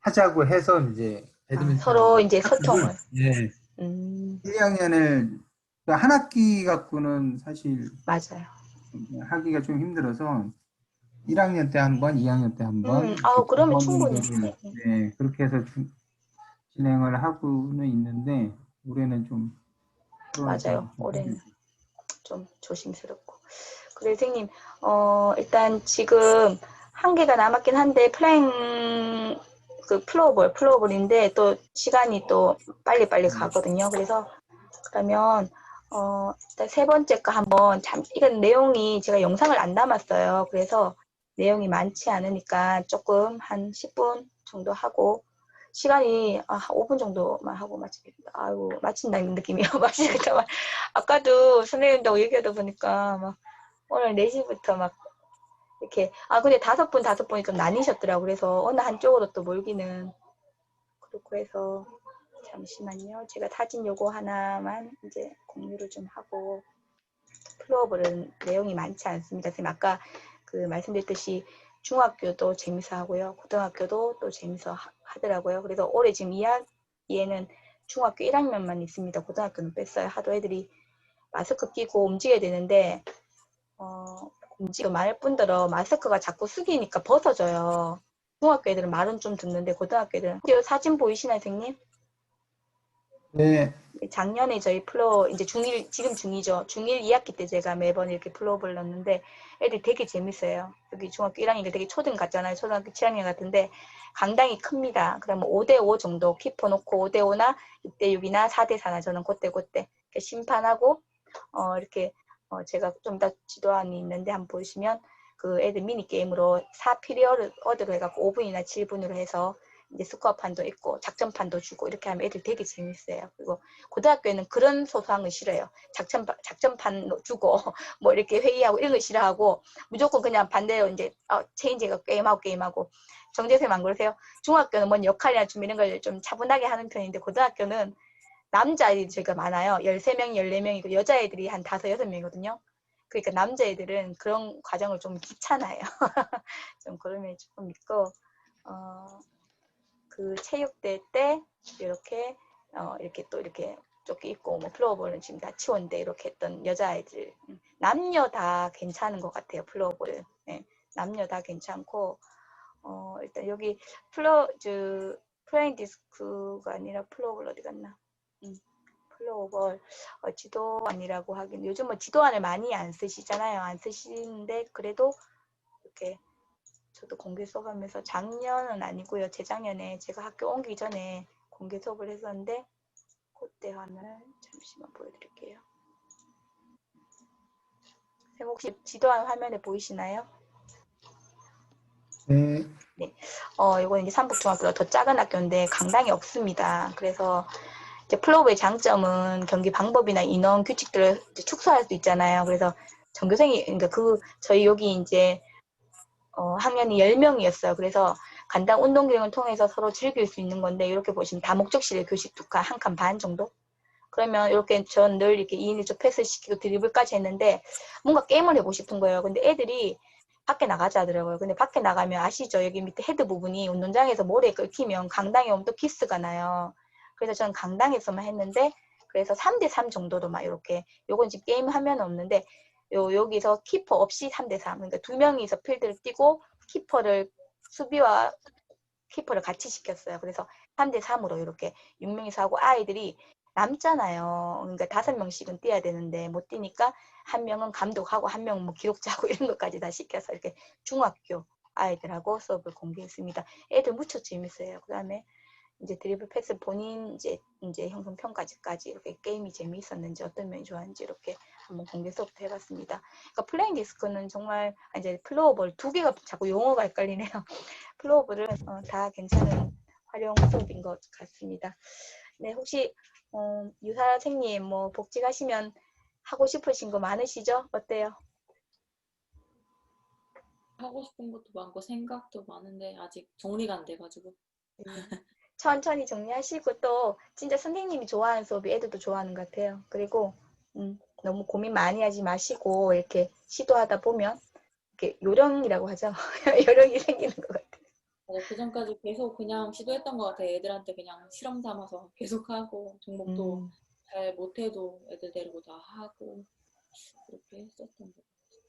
하자고 해서 이제 배드민턴 서로 이제 소통을. 예. 1, 2학년을 한 학기 갖고는 사실 맞아요. 하기가 좀 힘들어서 1학년 때 한 번, 2학년 때 한 번, 그러면 충분히. 네, 그렇게 해서 진행을 하고는 있는데 올해는 좀 맞아요. 올해는 좀 조심스럽고. 그래 선생님, 일단 지금 한 개가 남았긴 한데 플라잉 그 플로어볼인데 또 시간이 또 빨리 가거든요. 그래서 그러면 일단 세 번째 거 한번 이건 내용이 제가 영상을 안 담았어요. 그래서 내용이 많지 않으니까 조금 한 10분 정도 하고 시간이 한 5분 정도만 하고 마치겠다. 아이고 마친다는 느낌이요. 마치겠다. 아까도 선생님하고 얘기하다 보니까 막 오늘 4시부터 막 이렇게 근데 5분이 좀 나뉘셨더라고. 그래서 어느 한쪽으로 또 몰기는 그렇고 해서 잠시만요. 제가 사진 요거 하나만 이제 공유를 좀 하고 플로어볼은 내용이 많지 않습니다. 선생님 아까 그 말씀드렸듯이 중학교도 재밌어 하고요. 고등학교도 또 재밌어 하더라고요. 그래서 올해 지금 2학기에는 중학교 1학년만 있습니다. 고등학교는 뺐어요. 하도 애들이 마스크 끼고 움직여야 되는데 움직여 많을 뿐더러 마스크가 자꾸 숙이니까 벗어져요. 중학교 애들은 말은 좀 듣는데 고등학교 애들은 사진 보이시나요, 선생님? 네. 작년에 저희 플로어 이제 중1 지금 중2죠. 중1 2학기 때 제가 매번 이렇게 플로어볼 넣는데 애들이 되게 재밌어요. 여기 중학교 1학년이 되게 초등 같잖아요. 초등학교 7학년 같은데 강당이 큽니다. 그러면 5대5 정도 키퍼 놓고 5대5나 6대6이나 4대4나 저는 그때 심판하고 이렇게 제가 좀 더 지도안이 있는데 한번 보시면 그 애들 미니 게임으로 4피리어드로 해갖고 5분이나 7분으로 해서 이제 스코어판도 있고 작전판도 주고 이렇게 하면 애들 되게 재밌어요. 그리고 고등학교에는 그런 소소한 거 싫어요. 작전판 주고 뭐 이렇게 회의하고 이런 거 싫어하고 무조건 그냥 반대로 이제 체인지가 게임하고 정재쌤 안 그러세요? 중학교는 뭔 역할이나 좀 이런 걸 좀 차분하게 하는 편인데 고등학교는 남자애들이 저희가 많아요. 13명, 14명이고 여자애들이 한 5, 6명이거든요. 그러니까 남자애들은 그런 과정을 좀 귀찮아요. 좀 그런 면이 조금 있고 그 체육대회 때 이렇게 이렇게 또 이렇게 조끼 입고 뭐 플로어볼은 지금 다 치웠는데 이렇게 했던 여자아이들 남녀 다 괜찮은 것 같아요. 플로어볼은 남녀 다 괜찮고 일단 여기 플레인 디스크가 아니라 플로어볼 어디 갔나? 플로어볼 지도안이라고 하긴 요즘은 지도안을 많이 안 쓰시잖아요. 안 쓰시는데 그래도 이렇게 저도 공개 수업하면서 작년은 아니고요. 재작년에 제가 학교 옮기기 전에 공개 수업을 했었는데 그때 하늘 잠시만 보여드릴게요. 선생님 혹시 지도안 화면에 보이시나요? 네. 네. 이건 이제 삼북중학교가 더 작은 학교인데 강당이 없습니다. 그래서 이제 플로우의 장점은 경기 방법이나 인원 규칙들을 축소할 수 있잖아요. 그래서 전교생이 그러니까 저희 여기 이제 학년이 10명이었어요. 그래서 간단 운동 교육을 통해서 서로 즐길 수 있는 건데 이렇게 보시면 다목적실의 교실 2칸, 1칸 반 정도? 그러면 이렇게 전 늘 이렇게 2인 1조 패스 시키고 드리블까지 했는데 뭔가 게임을 해보고 싶은 거예요. 근데 애들이 밖에 나가자 하더라고요. 근데 밖에 나가면 아시죠? 여기 밑에 헤드 부분이 운동장에서 모래에 긁히면 강당에 오면 또 키스가 나요. 그래서 저는 강당에서만 했는데 그래서 3대3 정도도 막 이렇게 요건 지금 게임 하면 없는데 여기서 키퍼 없이 3대3 그러니까 2명이서 필드를 뛰고 수비와 키퍼를 같이 시켰어요. 그래서 3대3으로 이렇게 6명이서 하고 아이들이 남잖아요. 그러니까 5명씩은 뛰어야 되는데 못 뛰니까 한 명은 감독하고 한 명은 뭐 기록자고 이런 것까지 다 시켜서 이렇게 중학교 아이들하고 수업을 공개했습니다. 애들 무척 재밌어요. 그다음에 이제 드리블 패스 본인 이제 형성 평가지까지 이렇게 게임이 재미있었는지 어떤 면이 좋았는지 이렇게 한번 공개 수업도 해봤습니다. 그러니까 플레잉 디스크는 정말 이제 플로어볼 2개가 자꾸 용어가 헷갈리네요. 플로어볼은 다 괜찮은 활용 수업인 것 같습니다. 네, 혹시 유사생님 뭐 복직하시면 하고 싶으신 거 많으시죠? 어때요? 하고 싶은 것도 많고 생각도 많은데 아직 정리가 안 돼가지고. 천천히 정리하시고 또 진짜 선생님이 좋아하는 수업이 애들도 좋아하는 것 같아요. 그리고 너무 고민 많이 하지 마시고 이렇게 시도하다 보면 이렇게 요령이라고 하죠. 요령이 생기는 것 같아요. 그 전까지 계속 그냥 시도했던 것 같아요. 애들한테 그냥 실험 삼아서 계속하고 종목도 잘 못해도 애들 데리고 다 하고 그렇게 했었던 것 같아요.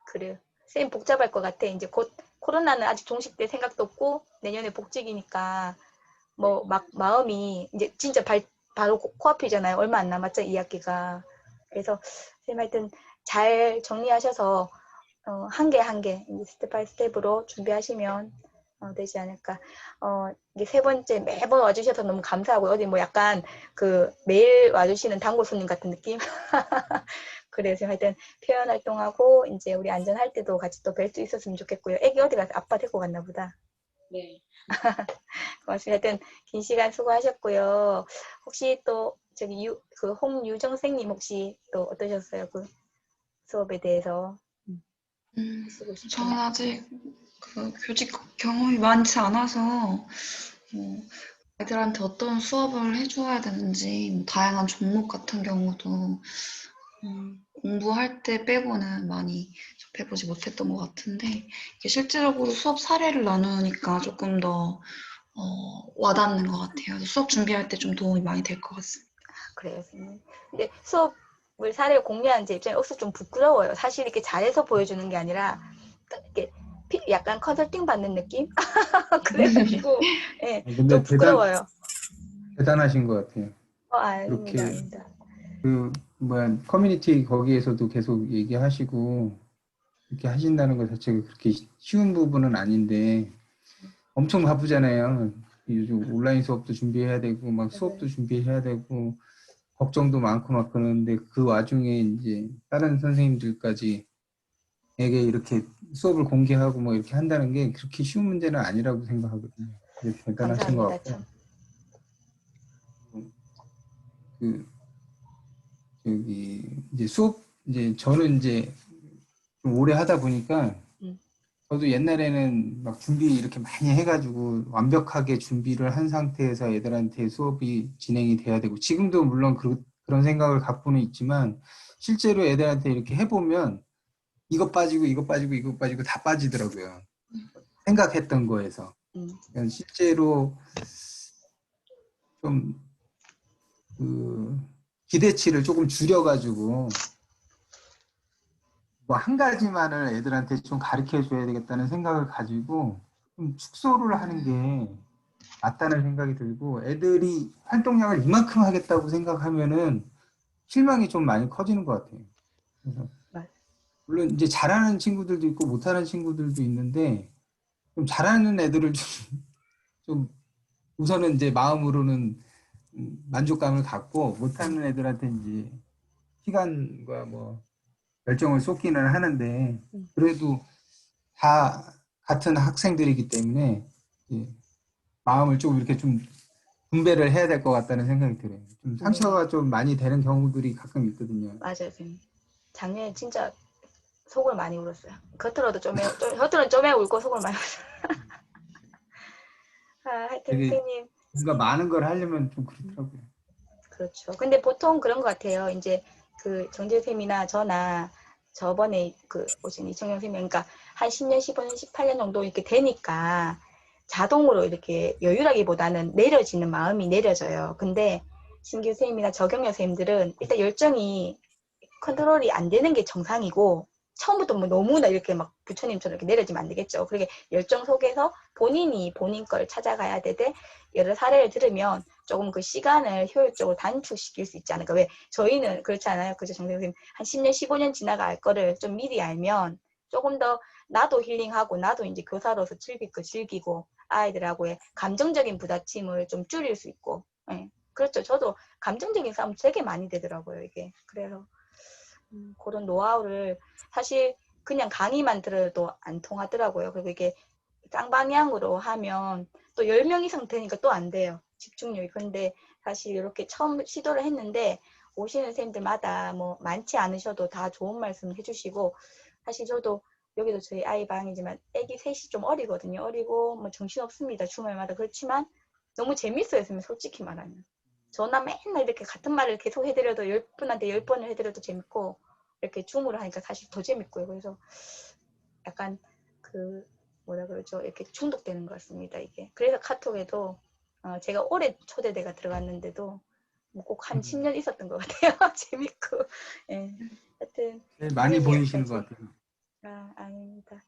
그래요. 쌤 복잡할 것 같아. 이제 곧 코로나는 아직 종식될 생각도 없고 내년에 복직이니까 뭐 막 마음이 이제 진짜 바로 코앞이잖아요. 얼마 안 남았죠, 2학기가. 그래서 쌤 하여튼 잘 정리하셔서 한 개 한 개 스텝 바이 스텝으로 준비하시면 되지 않을까. 이게 세 번째 매번 와주셔서 너무 감사하고 어디 뭐 약간 그 매일 와주시는 단골 손님 같은 느낌. 그래서 하여튼 표현 활동하고 이제 우리 안전할 때도 같이 또 뵐 수 있었으면 좋겠고요. 애기 어디 가서 아빠 데리고 갔나 보다. 네. 고맙습니다. 하여튼 긴 시간 수고하셨고요. 혹시 또 저기 그 홍유정 선생님 혹시 또 어떠셨어요? 그 수업에 대해서 하시고 싶은 저는 아직 그 교직 경험이 많지 않아서 애들한테 어떤 수업을 해줘야 되는지 뭐 다양한 종목 같은 경우도 공부할 때 빼고는 많이 접해보지 못했던 것 같은데 이게 실질적으로 수업 사례를 나누니까 조금 더 와닿는 것 같아요. 그래서 수업 준비할 때 좀 도움이 많이 될 것 같습니다. 그래요, 선생님. 근데 수업을 사례를 공유하는 제 입장에 억수 좀 부끄러워요. 사실 이렇게 잘해서 보여주는 게 아니라 이렇게 약간 컨설팅 받는 느낌? 그래가지고 예, 근데 좀 부끄러워요. 대단하신 것 같아요. 아닙니다, 그렇게 아닙니다. 커뮤니티 거기에서도 계속 얘기하시고 이렇게 하신다는 것 자체가 그렇게 쉬운 부분은 아닌데 엄청 바쁘잖아요. 요즘 온라인 수업도 준비해야 되고 막 수업도 준비해야 되고 걱정도 많고 막 그러는데 그 와중에 이제 다른 선생님들까지 에게 이렇게 수업을 공개하고 뭐 이렇게 한다는 게 그렇게 쉬운 문제는 아니라고 생각하거든요. 대단하신 것 감사합니다, 같고 참. 이제 수업 이제 저는 이제 좀 오래 하다 보니까 저도 옛날에는 막 준비 이렇게 많이 해가지고 완벽하게 준비를 한 상태에서 애들한테 수업이 진행이 돼야 되고 지금도 물론 그런 생각을 갖고는 있지만 실제로 애들한테 이렇게 해보면 이거 빠지고 이거 빠지고 이거 빠지고 다 빠지더라고요. 생각했던 거에서. 실제로 좀 기대치를 조금 줄여가지고 뭐 한 가지만을 애들한테 좀 가르쳐 줘야 되겠다는 생각을 가지고 좀 축소를 하는 게 맞다는 생각이 들고 애들이 활동량을 이만큼 하겠다고 생각하면은 실망이 좀 많이 커지는 것 같아요. 그래서 물론 이제 잘하는 친구들도 있고 못하는 친구들도 있는데 좀 잘하는 애들을 좀 우선은 이제 마음으로는 만족감을 갖고 못하는 애들한테 이제 시간과 뭐 열정을 쏟기는 하는데 그래도 다 같은 학생들이기 때문에 마음을 좀 이렇게 좀 분배를 해야 될 것 같다는 생각이 들어요. 좀 상처가 좀 많이 되는 경우들이 가끔 있거든요. 맞아요, 선생님. 작년에 진짜 속을 많이 울었어요. 겉으로는 좀에 울고 속을 많이 울었어요. 하여튼 선생님. 뭔가 많은 걸 하려면 좀 그렇더라고요. 그렇죠. 근데 보통 그런 것 같아요. 이제 그 정재 쌤이나 저나 저번에 그 오신 이청용 쌤이 그러니까 한 10년, 15년, 18년 정도 이렇게 되니까 자동으로 이렇게 여유라기보다는 내려지는 마음이 내려져요. 근데 신규 쌤이나 저경영 쌤들은 일단 열정이 컨트롤이 안 되는 게 정상이고 처음부터 뭐 너무나 이렇게 막 부처님처럼 이렇게 내려지면 안 되겠죠. 그렇게 열정 속에서 본인이 본인 걸 찾아가야 되되 여러 사례를 들으면 조금 그 시간을 효율적으로 단축시킬 수 있지 않을까. 왜 저희는 그렇지 않아요. 그죠, 정대 선생님. 한 10년, 15년 지나갈 거를 좀 미리 알면 조금 더 나도 힐링하고 나도 이제 교사로서 즐기고 아이들하고의 감정적인 부딪힘을 좀 줄일 수 있고. 네. 그렇죠. 저도 감정적인 싸움 되게 많이 되더라고요, 이게. 그래서 그런 노하우를 사실 그냥 강의만 들어도 안 통하더라고요. 그리고 이게 쌍방향으로 하면 또 10명 이상 되니까 또 안 돼요. 집중력이. 근데 사실 이렇게 처음 시도를 했는데 오시는 선생님들마다 뭐 많지 않으셔도 다 좋은 말씀 해주시고 사실 저도 여기도 저희 아이 방이지만 애기 셋이 좀 어리거든요. 어리고 뭐 정신없습니다. 주말마다. 그렇지만 너무 재밌어요. 솔직히 말하면. 전화 맨날 이렇게 같은 말을 계속 해드려도 10분한테 10번을 해드려도 재밌고 이렇게 줌으로 하니까 사실 더 재밌고요. 그래서 약간 그 뭐라 그러죠? 이렇게 중독되는 것 같습니다. 이게. 그래서 카톡에도 제가 올해 초대대가 들어갔는데도 뭐 꼭 한 10년 있었던 것 같아요. 재밌고. 예. 하여튼 많이 보이시는 것 같아요. 아닙니다.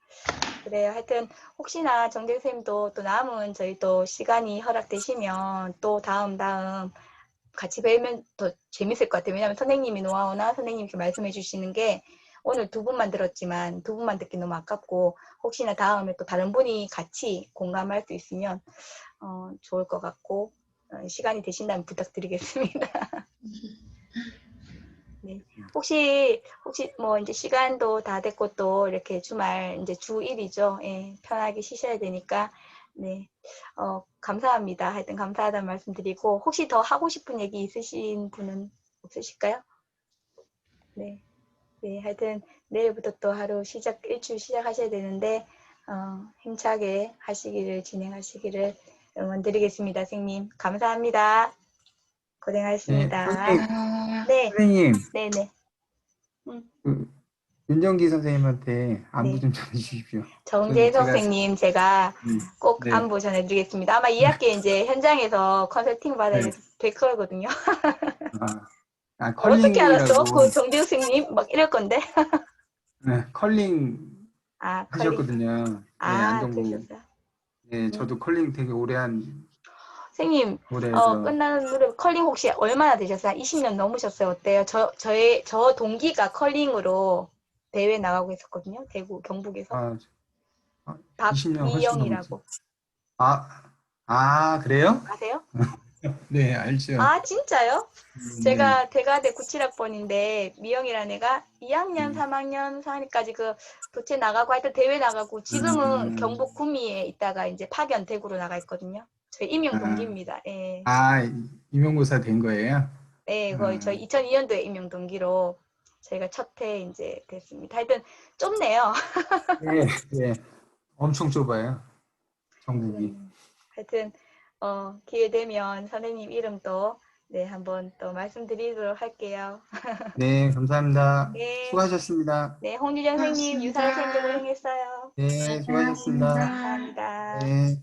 그래요. 하여튼 혹시나 정재 선생님도 또 남은 저희 또 시간이 허락되시면 또 다음 같이 배우면 더 재밌을 것 같아요. 왜냐하면 선생님이 노하우나 선생님이 이렇게 말씀해 주시는 게 오늘 두 분만 들었지만 두 분만 듣기 너무 아깝고 혹시나 다음에 또 다른 분이 같이 공감할 수 있으면 좋을 것 같고 시간이 되신다면 부탁드리겠습니다. 네. 혹시 뭐 이제 시간도 다 됐고 또 이렇게 주말 이제 주 1이죠. 예, 편하게 쉬셔야 되니까 네. 감사합니다. 하여튼 감사하다는 말씀 드리고 혹시 더 하고 싶은 얘기 있으신 분은 없으실까요? 네. 네, 하여튼 내일부터 또 하루 일주일 시작하셔야 되는데 힘차게 진행하시기를 응원드리겠습니다. 선생님. 감사합니다. 고생하셨습니다. 아, 네, 선생님, 네네. 그 윤정기 선생님한테 안부 네. 좀 전해주십시오. 정재석 제가 선생님 제가 꼭 네. 안부 전해드리겠습니다. 아마 2학기에 이제 현장에서 컨설팅 받아야 네. 될 거거든요. 어떻게 알았어? 컬링이라고 그 정재석 선생님 막 이럴 건데. 네, 컬링 아, 컬링. 하셨거든요. 네, 아, 안동구. 그러셨어요. 네, 저도 컬링 되게 선생님, 오래 해서 끝나는 무렵 컬링 혹시 얼마나 되셨어요? 20년 넘으셨어요? 어때요? 저 동기가 컬링으로 대회 나가고 있었거든요. 대구, 경북에서. 아, 20년 훨씬 넘었죠. 박미영이라고. 그래요? 아세요? 네, 알죠. 아, 진짜요? 네. 제가 대가대 97학번인데 미영이라는 애가 2학년, 3학년, 4학년까지 그 도체 나가고 하여튼 대회 나가고 지금은 경북 구미에 있다가 이제 파견 대구로 나가 있거든요. 저희 임용 동기입니다. 예. 임용고사 된 거예요? 네, 거의 저희 2002년도에 임용 동기로 저희가 첫 해 이제 됐습니다. 하여튼 좁네요. 네, 네. 엄청 좁아요. 전국이. 하여튼 기회 되면 선생님 이름도 네, 한번 또 말씀드리도록 할게요. 네, 감사합니다. 네, 수고하셨습니다. 네, 홍유정 선생님, 유사일 선생님도 고맙습니다. 고생했어요. 네, 수고하셨습니다. 고맙습니다. 감사합니다. 네.